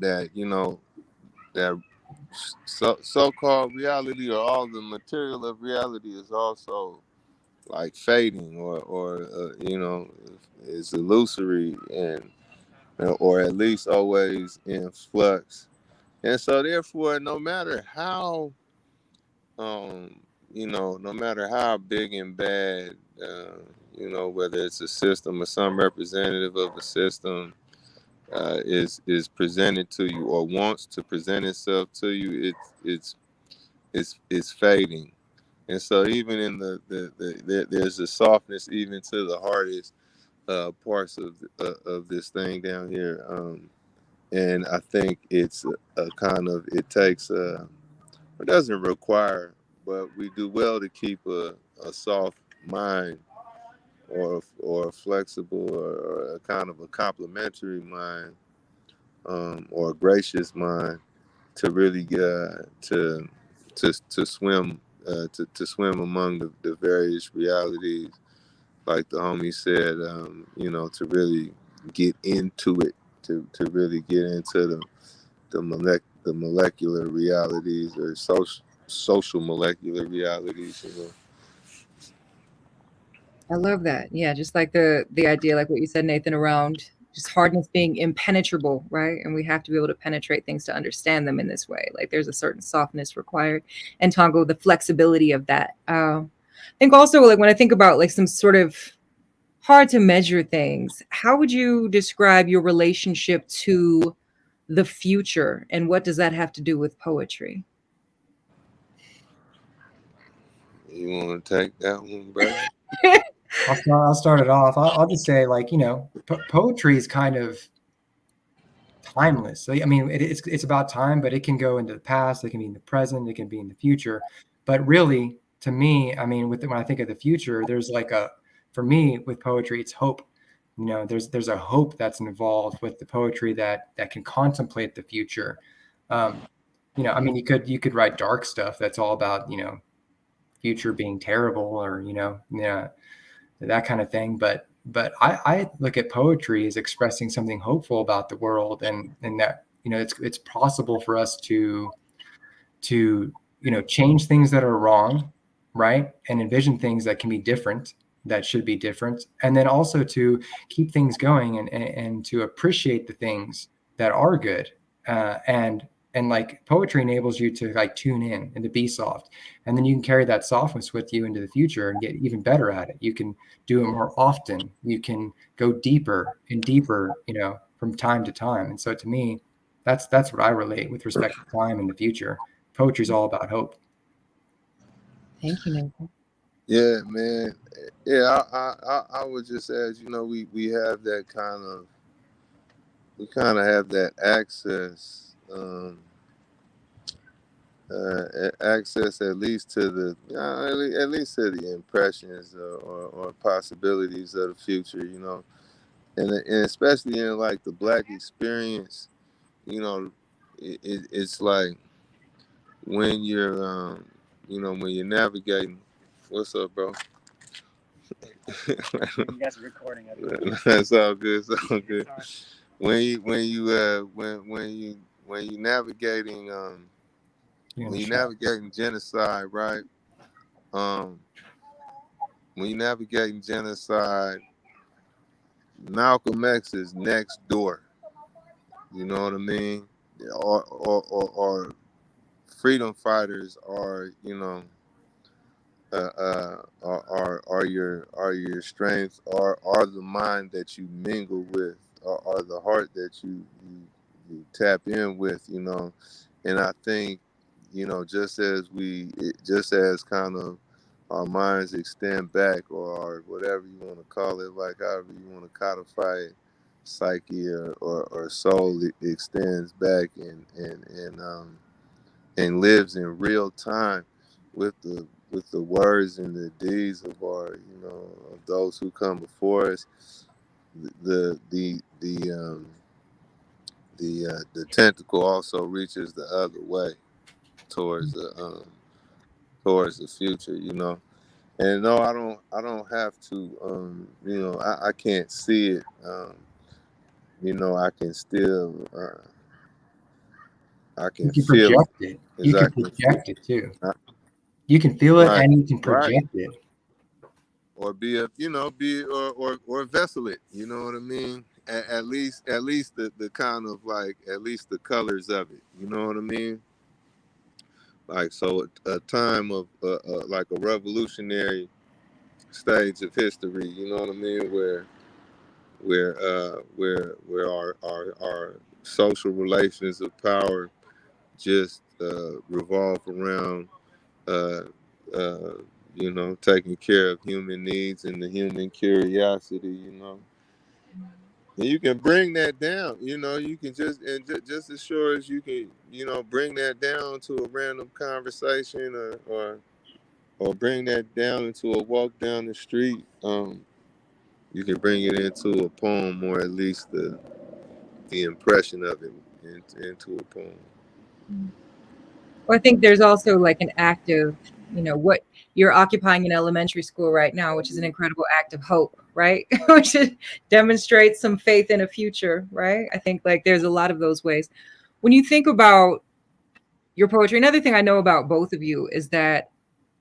Speaker 3: that so-called reality, or all the material of reality, is also like fading, or is illusory, and or at least always in flux. And so therefore, no matter how no matter how big and bad, whether it's a system or some representative of a system is presented to you or wants to present itself to you, it's fading. And so even in there's a softness even to the hardest parts of this thing down here. And I think it's a kind of, it takes it doesn't require, but we do well to keep a soft mind, or a flexible, or a kind of a complimentary mind, or a gracious mind, to really to swim to swim among the various realities, like the homie said, to really get into it, to really get into the molecular realities, or social molecular realities.
Speaker 1: I love that. Yeah, just like the idea, like what you said, Nathan, around just hardness being impenetrable, right? And we have to be able to penetrate things to understand them in this way. Like there's a certain softness required, and Tongo, the flexibility of that. I think also, like when I think about like some sort of hard to measure things, how would you describe your relationship to the future, and what does that have to do with poetry?
Speaker 3: You want to take that one, brother?
Speaker 2: I'll start it off. I'll just say, like, poetry is kind of timeless. So, I mean, it's about time, but it can go into the past, it can be in the present, it can be in the future. But really, to me, I mean, when I think of the future, there's like for me with poetry, it's hope. There's a hope that's involved with the poetry that can contemplate the future. I mean, you could write dark stuff that's all about, future being terrible, or, that kind of thing. But I look at poetry as expressing something hopeful about the world, and that, it's possible for us to change things that are wrong, right? And envision things that can be different, that should be different. And then also to keep things going, and to appreciate the things that are good. And like poetry enables you to like tune in and to be soft. And then you can carry that softness with you into the future and get even better at it. You can do it more often. You can go deeper and deeper, from time to time. And so to me, that's what I relate with respect to time in the future. Poetry is all about hope.
Speaker 1: Thank you, Nathan.
Speaker 3: Yeah, man. Yeah, I would just add, we have that we kind of have that access, access at least to at least to the impressions, or possibilities of the future, and especially in like the Black experience, it's like when you're when you're navigating. What's up, bro?
Speaker 5: You guys are recording it.
Speaker 3: That's all good. It's all good. When you navigating when you navigating genocide, right? When you navigating genocide, Malcolm X is next door. You know what I mean? Or freedom fighters are, are your strength, are the mind that you mingle with, or the heart that you tap in with, and I think, just as kind of our minds extend back, or whatever you want to call it, like however you want to codify it, psyche or soul extends back, and lives in real time with the words and the deeds of our, of those who come before us. The tentacle also reaches the other way towards the future, And no, I don't have to, I can't see it. I can still, I can
Speaker 2: You can
Speaker 3: feel
Speaker 2: project it. You can
Speaker 3: exactly.
Speaker 2: project it too. You can feel it,
Speaker 3: Right.
Speaker 2: and you can project
Speaker 3: Right.
Speaker 2: it.
Speaker 3: Or be a, or vessel it, you know what I mean? at least the kind of like at least the colors of it. You know what I mean? Like so, a time of like a revolutionary stage of history. You know what I mean? Where our social relations of power just revolve around uh, uh, you know, taking care of human needs and the human curiosity. You know. And you can bring that down, you know. You can just as sure as you can, you know, bring that down to a random conversation, or bring that down into a walk down the street. You can bring it into a poem, or at least the impression of it into a poem.
Speaker 1: Well, I think there's also like an active, what you're occupying in elementary school right now, which is an incredible act of hope, right? Which demonstrates some faith in a future, right? I think like there's a lot of those ways. When you think about your poetry, another thing I know about both of you is that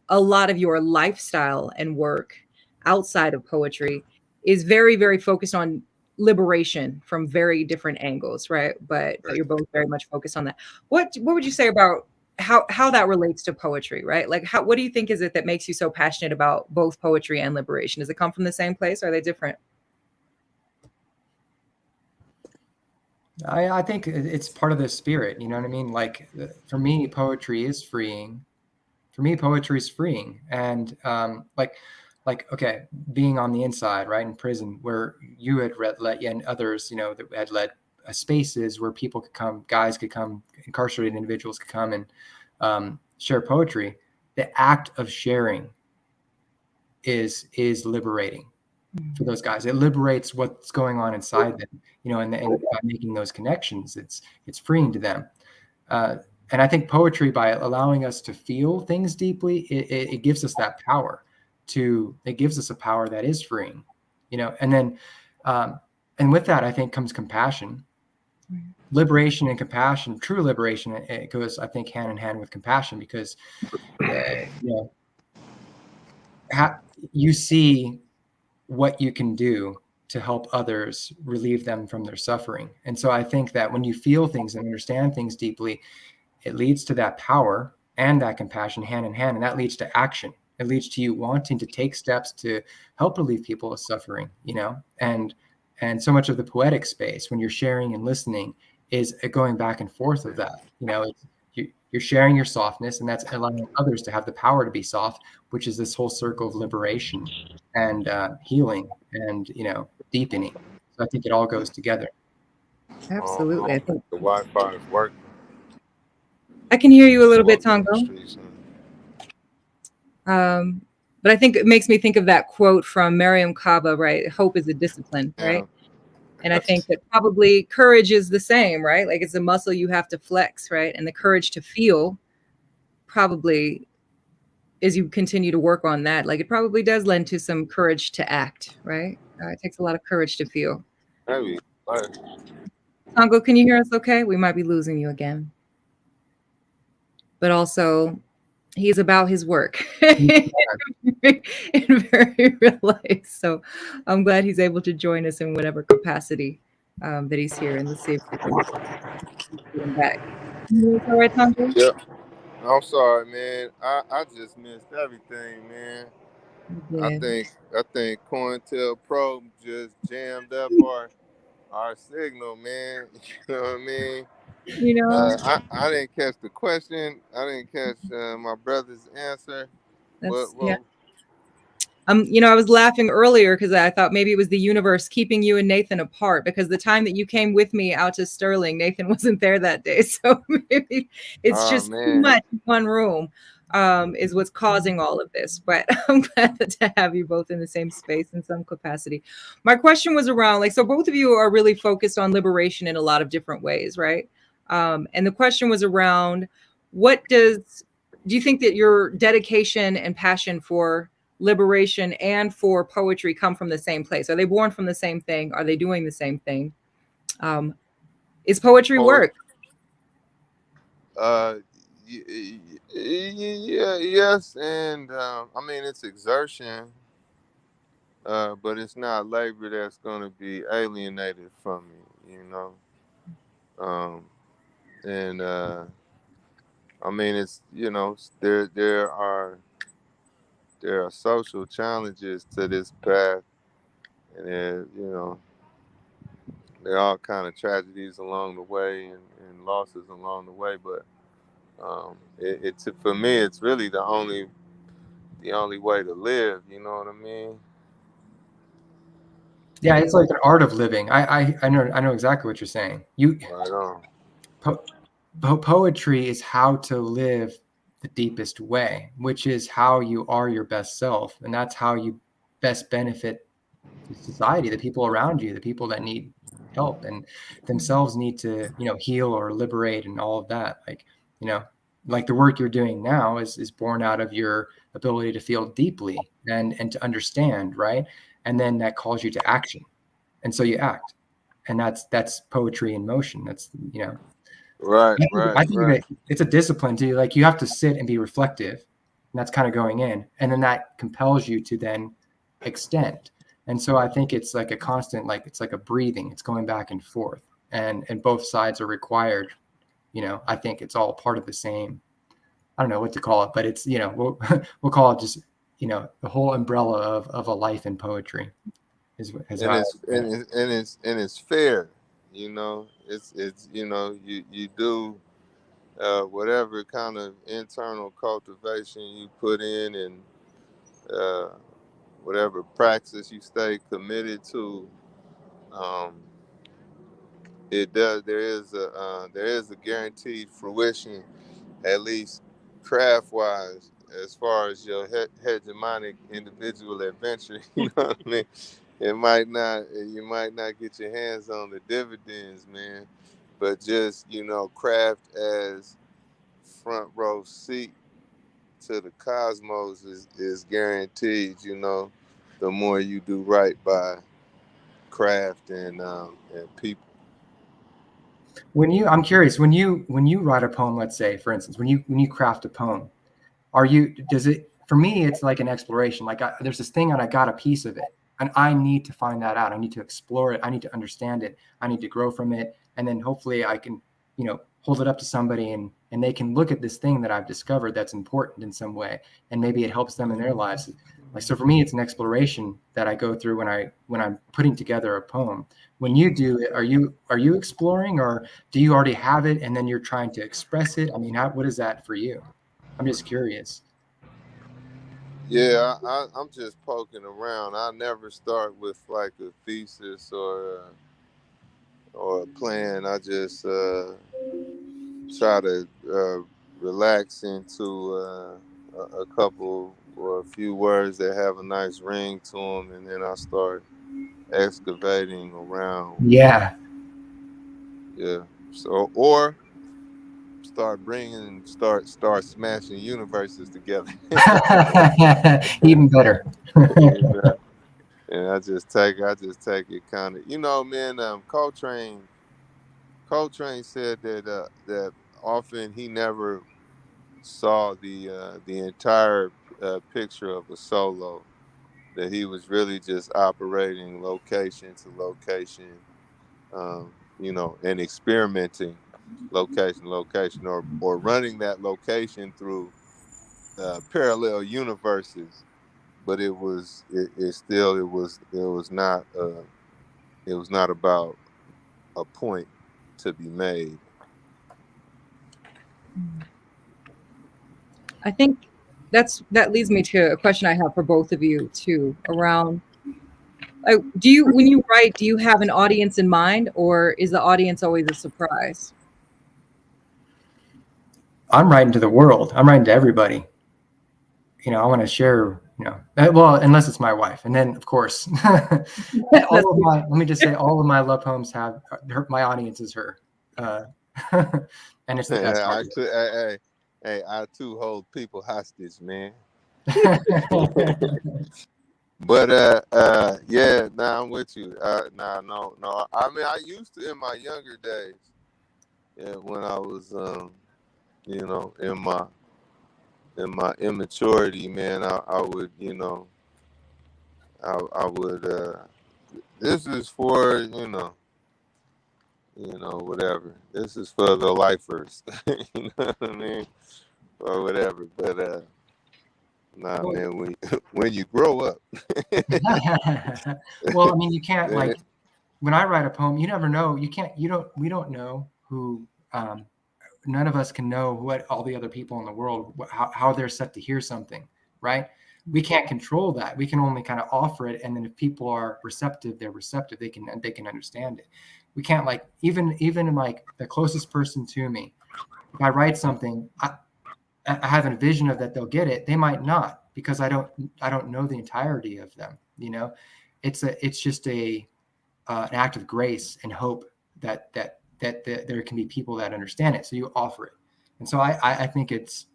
Speaker 1: a lot of your lifestyle and work outside of poetry is very, very focused on liberation from very different angles, right? But
Speaker 3: Right.
Speaker 1: you're both very much focused on that. What would you say about how that relates to poetry, right? Like what do you think is it that makes you so passionate about both poetry and liberation? Does it come from the same place, or are they different?
Speaker 2: I think it's part of the spirit. You know what I mean? Like for me, poetry is freeing. For me, poetry is freeing, and like okay, being on the inside, right, in prison, where you had and others, you know, that had led spaces where people could come, guys could come, incarcerated individuals could come and share poetry. The act of sharing is liberating for those guys. It liberates what's going on inside them, you know, and by making those connections, it's freeing to them. And I think poetry, by allowing us to feel things deeply, it gives us that power it gives us a power that is freeing, you know. And then, and with that, I think comes compassion, liberation and compassion. True liberation, it goes, I think, hand in hand with compassion, because, you know, you see what you can do to help others relieve them from their suffering. And so I think that when you feel things and understand things deeply, it leads to that power and that compassion hand in hand, and that leads to action. It leads to you wanting to take steps to help relieve people of suffering, you know. And so much of the poetic space, when you're sharing and listening, is going back and forth of that. You know, you're sharing your softness, and that's allowing others to have the power to be soft, which is this whole circle of liberation and healing and, you know, deepening. So I think it all goes together.
Speaker 1: Absolutely. I think
Speaker 3: The Wi-Fi is working.
Speaker 1: I can hear you a little bit,
Speaker 3: Walking in the
Speaker 1: Tongo.
Speaker 3: streets, huh?
Speaker 1: But I think it makes me think of that quote from Mariam Kaba, right? Hope is a discipline, right? And I think that probably courage is the same, right? Like it's a muscle you have to flex, right? And the courage to feel probably, as you continue to work on that, like it probably does lend to some courage to act, right? It takes a lot of courage to feel.
Speaker 3: Maybe. Like,
Speaker 1: Tongo, can you hear us okay? We might be losing you again. But also, he's about his work in very real life. So I'm glad he's able to join us in whatever capacity that he's here. And let's see if we can get him back. All right, Tongo?
Speaker 3: yeah. I'm sorry, man. I just missed everything, man.
Speaker 1: Yeah,
Speaker 3: I think COINTELPRO just jammed up our signal, man. You know what I mean?
Speaker 1: you know,
Speaker 3: I didn't catch the question. I didn't catch my brother's answer.
Speaker 1: that's yeah.
Speaker 3: What
Speaker 1: I was laughing earlier because I thought maybe it was the universe keeping you and Nathan apart, because the time that you came with me out to Sterling, Nathan wasn't there that day. So maybe it's
Speaker 3: Oh
Speaker 1: just too
Speaker 3: man.
Speaker 1: much in one room, is what's causing all of this. But I'm glad to have you both in the same space in some capacity. My question was around, like, so both of you are really focused on liberation in a lot of different ways, right? And the question was around, do you think that your dedication and passion for liberation and for poetry come from the same place? Are they born from the same thing? Are they doing the same thing? Is poetry
Speaker 3: Poet,
Speaker 1: work?
Speaker 3: uh, yeah, yes, and I mean it's exertion. but it's not labor that's gonna be alienated from me, Um, and I mean, it's there are social challenges to this path, and there are all kind of tragedies along the way and losses along the way. But for me, it's really the only way to live. You know what I mean?
Speaker 2: Yeah, it's like an art of living. I know exactly what you're saying.
Speaker 3: Right on.
Speaker 2: Po- Poetry is how to live the deepest way, which is how you are your best self, and that's how you best benefit the society, the people around you, the people that need help and themselves need to, heal or liberate and all of that. You know, like the work you're doing now is born out of your ability to feel deeply and to understand, right? And then that calls you to action, and so you act, and that's poetry in motion. That's
Speaker 3: Right,
Speaker 2: I
Speaker 3: right,
Speaker 2: think of
Speaker 3: right.
Speaker 2: it, it's a discipline too. Like you have to sit and be reflective, and that's kind of going in, and then that compels you to then extend. And so I think it's like a constant, like it's like a breathing. It's going back and forth, and both sides are required. I think it's all part of the same. I don't know what to call it, but it's we'll call it just the whole umbrella of a life in poetry is
Speaker 3: And
Speaker 2: how.
Speaker 3: it's and it's fair. You do whatever kind of internal cultivation you put in, and uh, whatever praxis you stay committed to. Um, it does. There is a guaranteed fruition, at least craft wise, as far as your hegemonic individual adventure. You know what I mean? You might not get your hands on the dividends, man, but just craft as front row seat to the cosmos is guaranteed. The more you do right by craft and people.
Speaker 2: I'm curious, when you write a poem, let's say, for instance, when you craft a poem, does it, for me, it's like an exploration. Like there's this thing and I got a piece of it and I need to find that out. I need to explore it. I need to understand it. I need to grow from it. And then hopefully I can, hold it up to somebody and they can look at this thing that I've discovered that's important in some way. And maybe it helps them in their lives. Like, so for me, it's an exploration that I go through when I'm putting together a poem. When you do it, are you exploring, or do you already have it and then you're trying to express it? I mean, what is that for you? I'm just curious.
Speaker 3: Yeah, I'm just poking around. I never start with like a thesis or a plan. I just try to relax into a couple or a few words that have a nice ring to them, and then I start excavating around.
Speaker 2: Yeah.
Speaker 3: Yeah. So or start smashing universes together.
Speaker 2: Even better.
Speaker 3: You know? And I just take it kind of, man. Coltrane said that often he never saw the entire picture of a solo. That he was really just operating location to location, and experimenting location to location, or running that location through parallel universes. But it was not about a point to be made.
Speaker 1: I think that leads me to a question I have for both of you too, around when you write, do you have an audience in mind, or is the audience always a surprise?
Speaker 2: I'm writing to the world. I'm writing to everybody. I want to share, well, unless it's my wife. And then, of course, let me just say, all of my love poems have my audience is her. And it's the best
Speaker 3: I
Speaker 2: audience.
Speaker 3: too, I too hold people hostage, man. But yeah, I'm with you. No. I mean, I used to in my younger days, yeah, when I was, in my immaturity, man. I would, I would. This is for whatever. This is for the lifers. You know what I mean, or whatever. But nah,
Speaker 2: Well,
Speaker 3: man, when you grow up,
Speaker 2: well, I mean, you can't like when I write a poem, you never know. You can't. You don't. We don't know who. None of us can know what all the other people in the world how they're set to hear something, right? We can't control that. We can only kind of offer it, and then if people are receptive, they're receptive. They can understand it. We can't like even like the closest person to me. If I write something, I have a vision of that they'll get it. They might not because I don't know the entirety of them. You know, it's just an act of grace and hope that there can be people that understand it. So you offer it, and so I think it's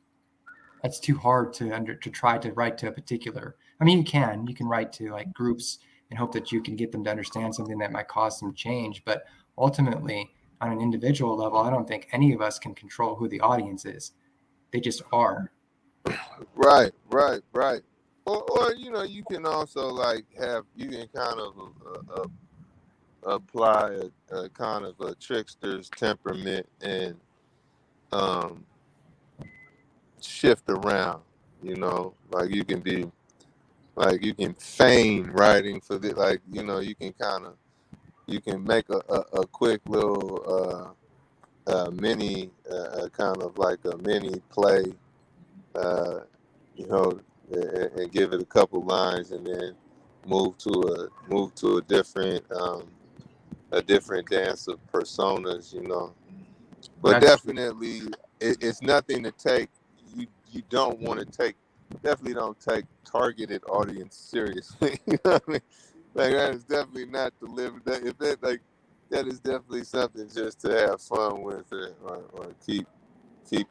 Speaker 2: too hard to try to write to a particular. I mean, you can write to like groups and hope that you can get them to understand something that might cause some change, but ultimately on an individual level, I don't think any of us can control who the audience is. They just are.
Speaker 3: right. Or you can also like you can kind of apply a kind of a trickster's temperament and um, shift around. Like you can be like you can feign writing for the like you can you can make a quick little mini kind of like a mini play, uh, you know, and give it a couple lines, and then move to a different dance of personas, But
Speaker 2: That's
Speaker 3: definitely, it's nothing to take. You don't want to take. Definitely don't take targeted audience seriously. You know what I mean? Like that is definitely not to live. That is definitely something just to have fun with it, or keep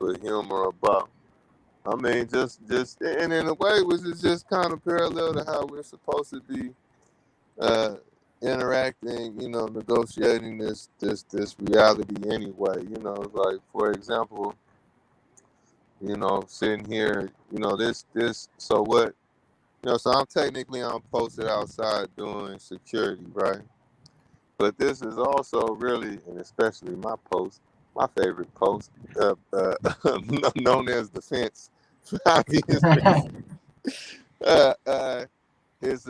Speaker 3: a humor about. I mean, and in a way, which is just kind of parallel to how we're supposed to be uh, interacting, negotiating this reality anyway. Like for example, sitting here, So what? So I'm posted outside doing security, right? But this is also really, and especially my favorite post, known as the fence, obviously, is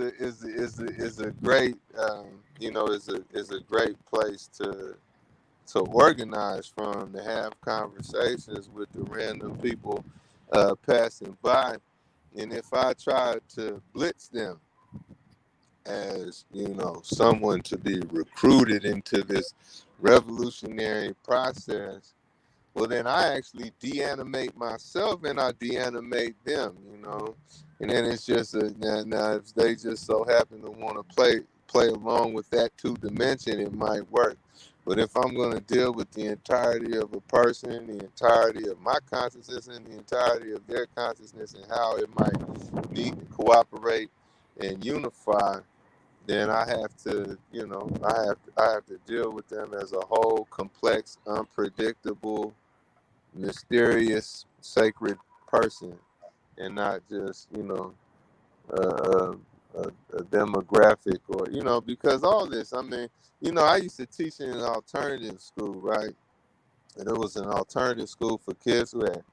Speaker 3: a great, is a great place to organize from, to have conversations with the random people passing by, and if I try to blitz them as someone to be recruited into this revolutionary process, well then I actually deanimate myself and I deanimate them, and then it's just now if they just so happen to want to play along with that 2 dimension, it might work. But if I'm going to deal with the entirety of a person, the entirety of my consciousness and the entirety of their consciousness, and how it might need to cooperate and unify, then I have to, I have to deal with them as a whole, complex, unpredictable, mysterious, sacred person, and not just, a demographic, or, because all this, I mean, I used to teach in an alternative school, right? And it was an alternative school for kids who had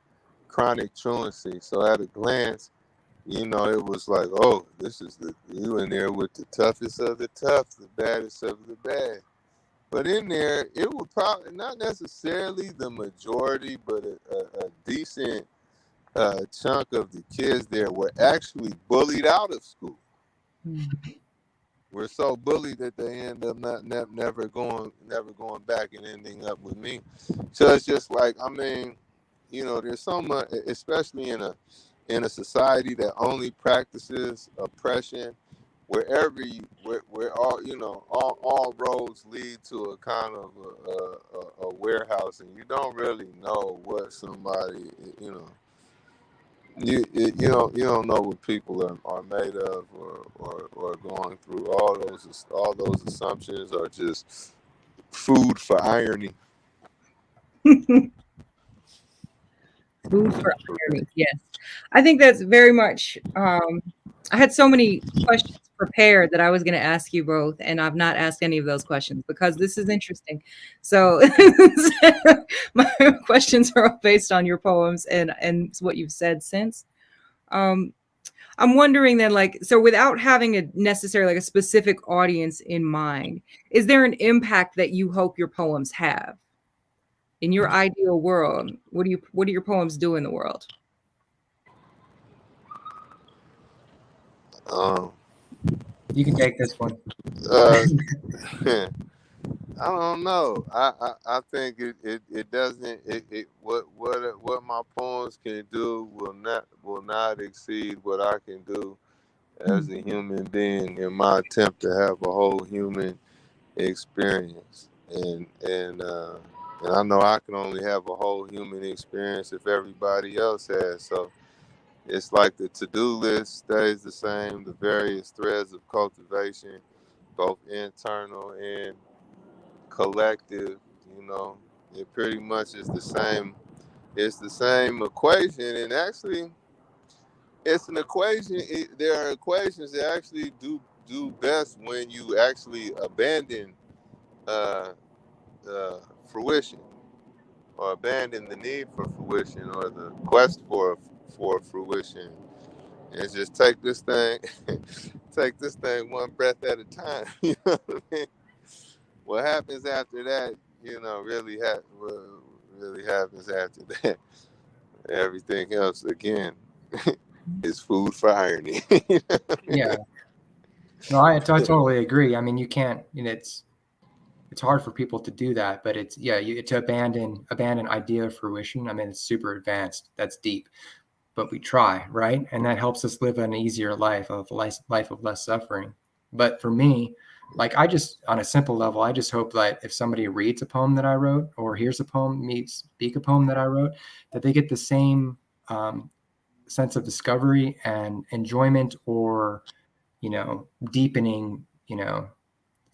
Speaker 3: chronic truancy. So at a glance, it was like, oh, you in there with the toughest of the tough, the baddest of the bad. But in there, it was probably not necessarily the majority, but a decent chunk of the kids there were actually bullied out of school. We're so bullied that they end up never going back and ending up with me. So it's just like, I mean, there's so much, especially in a society that only practices oppression, where all roads lead to a kind of a warehouse, and you don't really know what somebody, you don't know what people are made of, or going through. All those assumptions are just food for irony.
Speaker 1: Food for irony. Yes, I think that's very much I had so many questions prepared that I was going to ask you both, and I've not asked any of those questions because this is interesting. So my questions are all based on your poems and what you've said since. Um, I'm wondering then, like, so without having a necessarily like a specific audience in mind, is there an impact that you hope your poems have in your ideal world? What do your poems do in the world?
Speaker 3: Um,
Speaker 2: You can take this one.
Speaker 3: uh, I don't know. I think it doesn't what my poems can do will not exceed what I can do as a human being in my attempt to have a whole human experience. And I know I can only have a whole human experience if everybody else has. So it's like the to-do list stays the same, the various threads of cultivation, both internal and collective, you know, it pretty much is the same. It's the same equation, and actually, it's an equation. There are equations that actually do best when you actually abandon uh, fruition, or abandon the need for fruition, or the quest for fruition, and just take this thing, take this thing one breath at a time. You know what I mean? What happens after that, you know, what really happens after that. Everything else, again, is food for irony.
Speaker 2: Yeah. No, I totally agree. I mean, you can't, you know, it's hard for people to do that, but it's, yeah, to abandon idea of fruition. I mean, it's super advanced. That's deep, but we try, right? And that helps us live an easier life of less suffering. But for me, like, I just, on a simple level, I just hope that if somebody reads a poem that I wrote, or hears a poem, speak a poem that I wrote, that they get the same sense of discovery and enjoyment, or, you know, deepening, you know,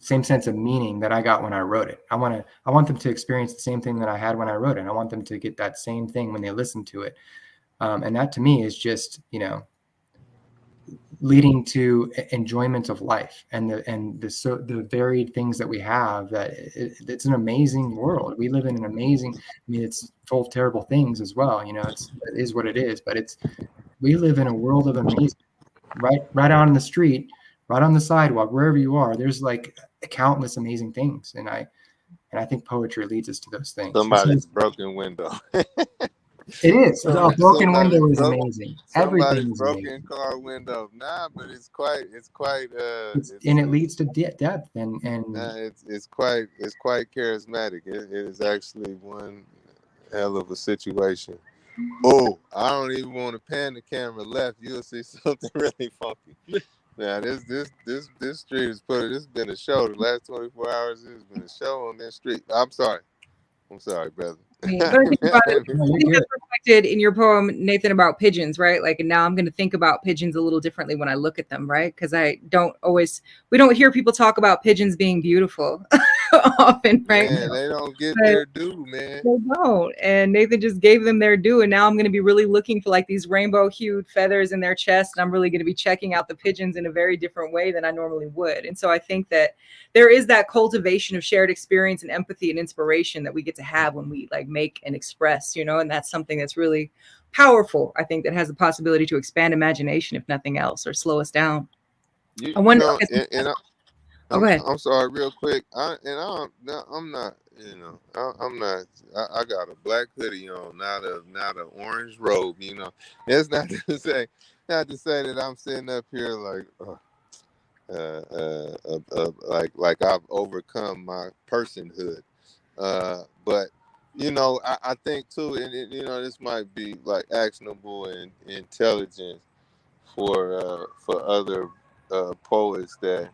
Speaker 2: same sense of meaning that I got when I wrote it. I want them to experience the same thing that I had when I wrote it. I want them to get that same thing when they listen to it. And that to me is just, you know, leading to enjoyment of life and the varied things that we have. That it's an amazing world. We live in an amazing. I mean, it's full of terrible things as well. You know, it is what it is. But we live in a world of amazing. Right out on the street, right on the sidewalk, wherever you are, there's like countless amazing things. And I think poetry leads us to those things.
Speaker 3: Somebody's broken window.
Speaker 2: It is. A broken window is
Speaker 3: broken,
Speaker 2: amazing.
Speaker 3: Somebody's
Speaker 2: Everything is
Speaker 3: broken
Speaker 2: amazing.
Speaker 3: car window. Nah, but it's quite
Speaker 2: And it leads to depth and
Speaker 3: it's quite charismatic. It is actually one hell of a situation. Oh, I don't even want to pan the camera left. You'll see something really funky. Now this street is this has been a show. The last 24 hours has been a show on this street. I'm sorry, brother.
Speaker 1: But I think about it,
Speaker 2: no,
Speaker 1: I
Speaker 2: you're
Speaker 1: think
Speaker 2: good.
Speaker 1: that's reflected in your poem, Nathan, about pigeons, right? Like, and now I'm going to think about pigeons a little differently when I look at them, right? Because we don't hear people talk about pigeons being beautiful often, right?
Speaker 3: Man, they don't get
Speaker 1: But
Speaker 3: their due, man.
Speaker 1: they don't. And Nathan just gave them their due. And now I'm going to be really looking for like these rainbow hued feathers in their chest. And I'm really going to be checking out the pigeons in a very different way than I normally would. And so I think that there is that cultivation of shared experience and empathy and inspiration that we get to have when we like make and express, you know, and that's something that's really powerful. I think that has the possibility to expand imagination, if nothing else, or slow us down. I wonder.
Speaker 3: I'm sorry, real quick. I'm not. You know, I'm not. I got a black hoodie on, not a orange robe. You know, it's not to say that I'm sitting up here like I've overcome my personhood. But you know, I think too, and you know, this might be like actionable and intelligent for other poets that,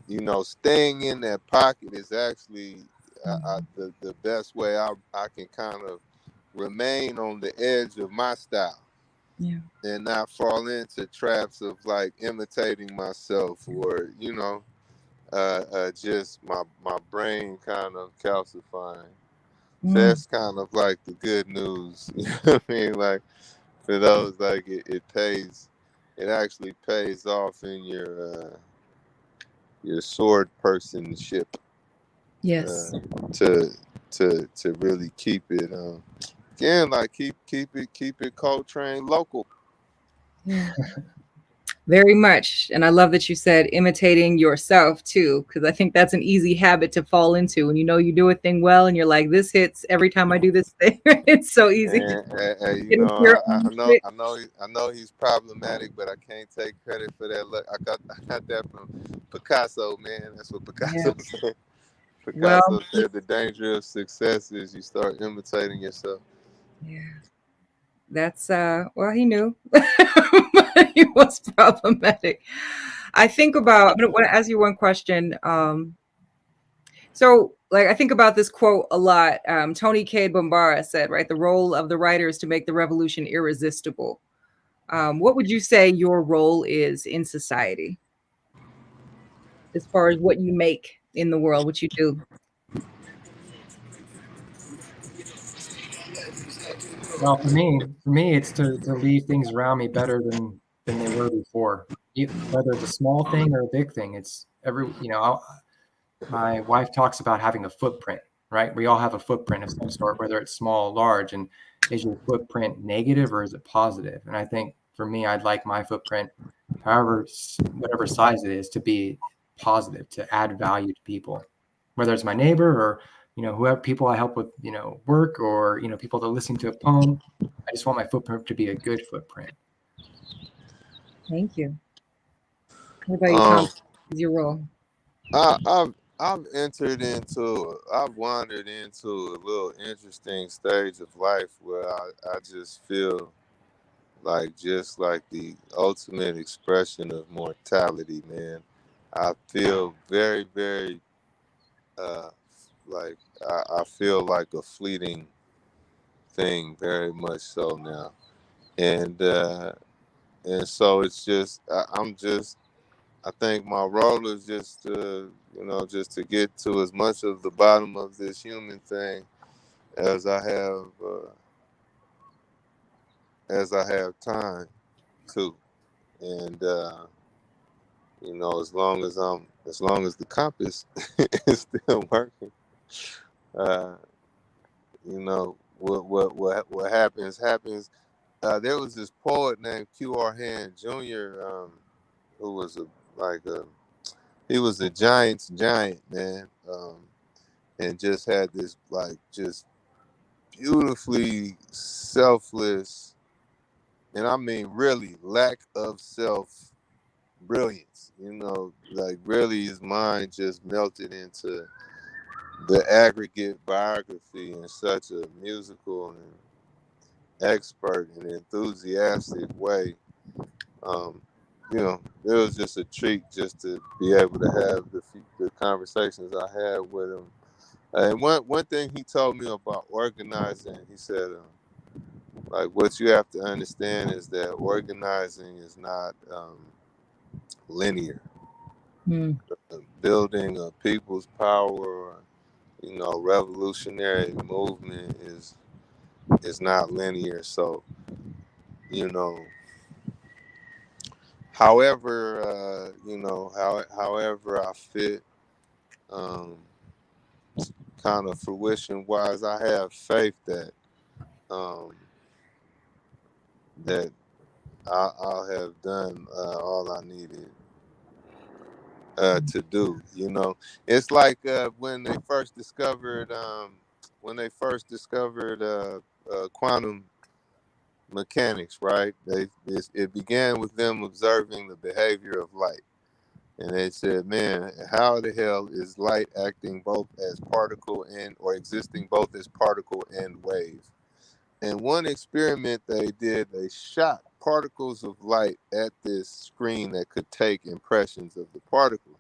Speaker 3: you know, staying in that pocket is actually the best way I can kind of remain on the edge of my style.
Speaker 1: Yeah.
Speaker 3: And not fall into traps of like imitating myself, or, you know, just my brain kind of calcifying. So that's kind of like the good news. You know what I mean? Like, for those, like, it pays it actually pays off in your sword personship
Speaker 1: Yes.
Speaker 3: to really keep it again, like keep it Coltrane local.
Speaker 1: Yeah. Very much. And I love that you said imitating yourself too, because I think that's an easy habit to fall into when you know you do a thing well and you're like, this hits every time I do this thing. It's so easy.
Speaker 3: And
Speaker 1: Get into your
Speaker 3: I
Speaker 1: own
Speaker 3: know
Speaker 1: shit.
Speaker 3: I know he's problematic, but I can't take credit for that. Look, I got that from Picasso, man. That's what
Speaker 1: Yeah.
Speaker 3: Picasso said.
Speaker 1: Well,
Speaker 3: Picasso said the danger of success is you start imitating yourself.
Speaker 1: yeah. That's well, he knew. He was problematic. I think about, I want to ask you one question. So, like, I think about this quote a lot. Tony K. Bombara said, right, the role of the writer is to make the revolution irresistible. What would you say your role is in society as far as what you make in the world, what you do?
Speaker 2: Well, for me, it's to leave things around me better than they were before. Whether it's a small thing or a big thing, it's my wife talks about having a footprint, right? We all have a footprint of some sort, whether it's small or large. And is your footprint negative or is it positive? And I think for me, I'd like my footprint, whatever size it is, to be positive, to add value to people, whether it's my neighbor or whoever people I help with, work, or people that are listening to a poem. I just want my footprint to be a good footprint.
Speaker 1: Thank you. What about you,
Speaker 3: Um,
Speaker 1: Tom? Is your role?
Speaker 3: I've wandered into a little interesting stage of life where I just feel like just like the ultimate expression of mortality, man. I feel very, very uh like I feel like a fleeting thing, very much so now. And so it's just I think my role is just to just to get to as much of the bottom of this human thing as I have time to. And as long as the compass is still working, uh, what happens. There was this poet named Q.R. Hand Jr. Who was he was a giant's giant, man, and just had this like just beautifully selfless, and I mean really lack of self brilliance. Like really his mind just melted into the aggregate biography in such a musical and expert and enthusiastic way. Um, it was just a treat just to be able to have the conversations I had with him. And one thing he told me about organizing, he said, like what you have to understand is that organizing is not linear.
Speaker 1: Hmm.
Speaker 3: Building a people's power, or, revolutionary movement is not linear. So, you know, however I fit, um, kind of fruition wise, I have faith um, that I'll have done all I needed to do. It's like when they first discovered quantum mechanics, right? It began with them observing the behavior of light. And they said, man, how the hell is light acting both as particle or existing both as particle and wave? And one experiment they did, they shot particles of light at this screen that could take impressions of the particle.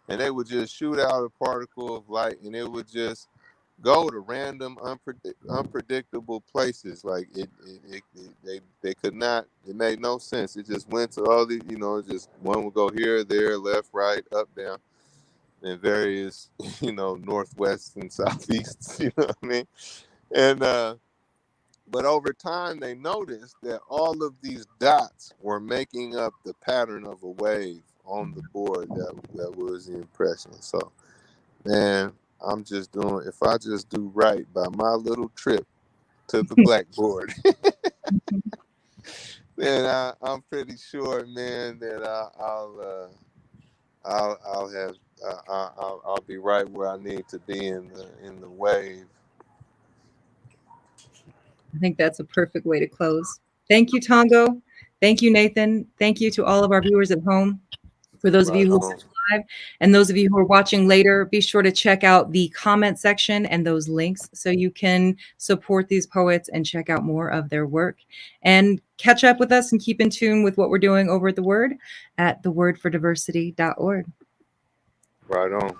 Speaker 3: And they would just shoot out a particle of light, and it would just go to random, unpredictable places. Like they could not. It made no sense. It just went to all the, just one would go here, there, left, right, up, down, in various, northwest and southeast. You know what I mean? And But over time, they noticed that all of these dots were making up the pattern of a wave on the board that was the impression. So, man, I'm just doing, if I just do right by my little trip to the blackboard, then I'm pretty sure, man, that I'll be right where I need to be in the wave.
Speaker 1: I think that's a perfect way to close. Thank you, Tongo. Thank you, Nathan. Thank you to all of our viewers at home. For those of you who are live and those of you who are watching later, be sure to check out the comment section and those links so you can support these poets and check out more of their work. And catch up with us and keep in tune with what we're doing over at The Word at thewordfordiversity.org.
Speaker 3: Right on.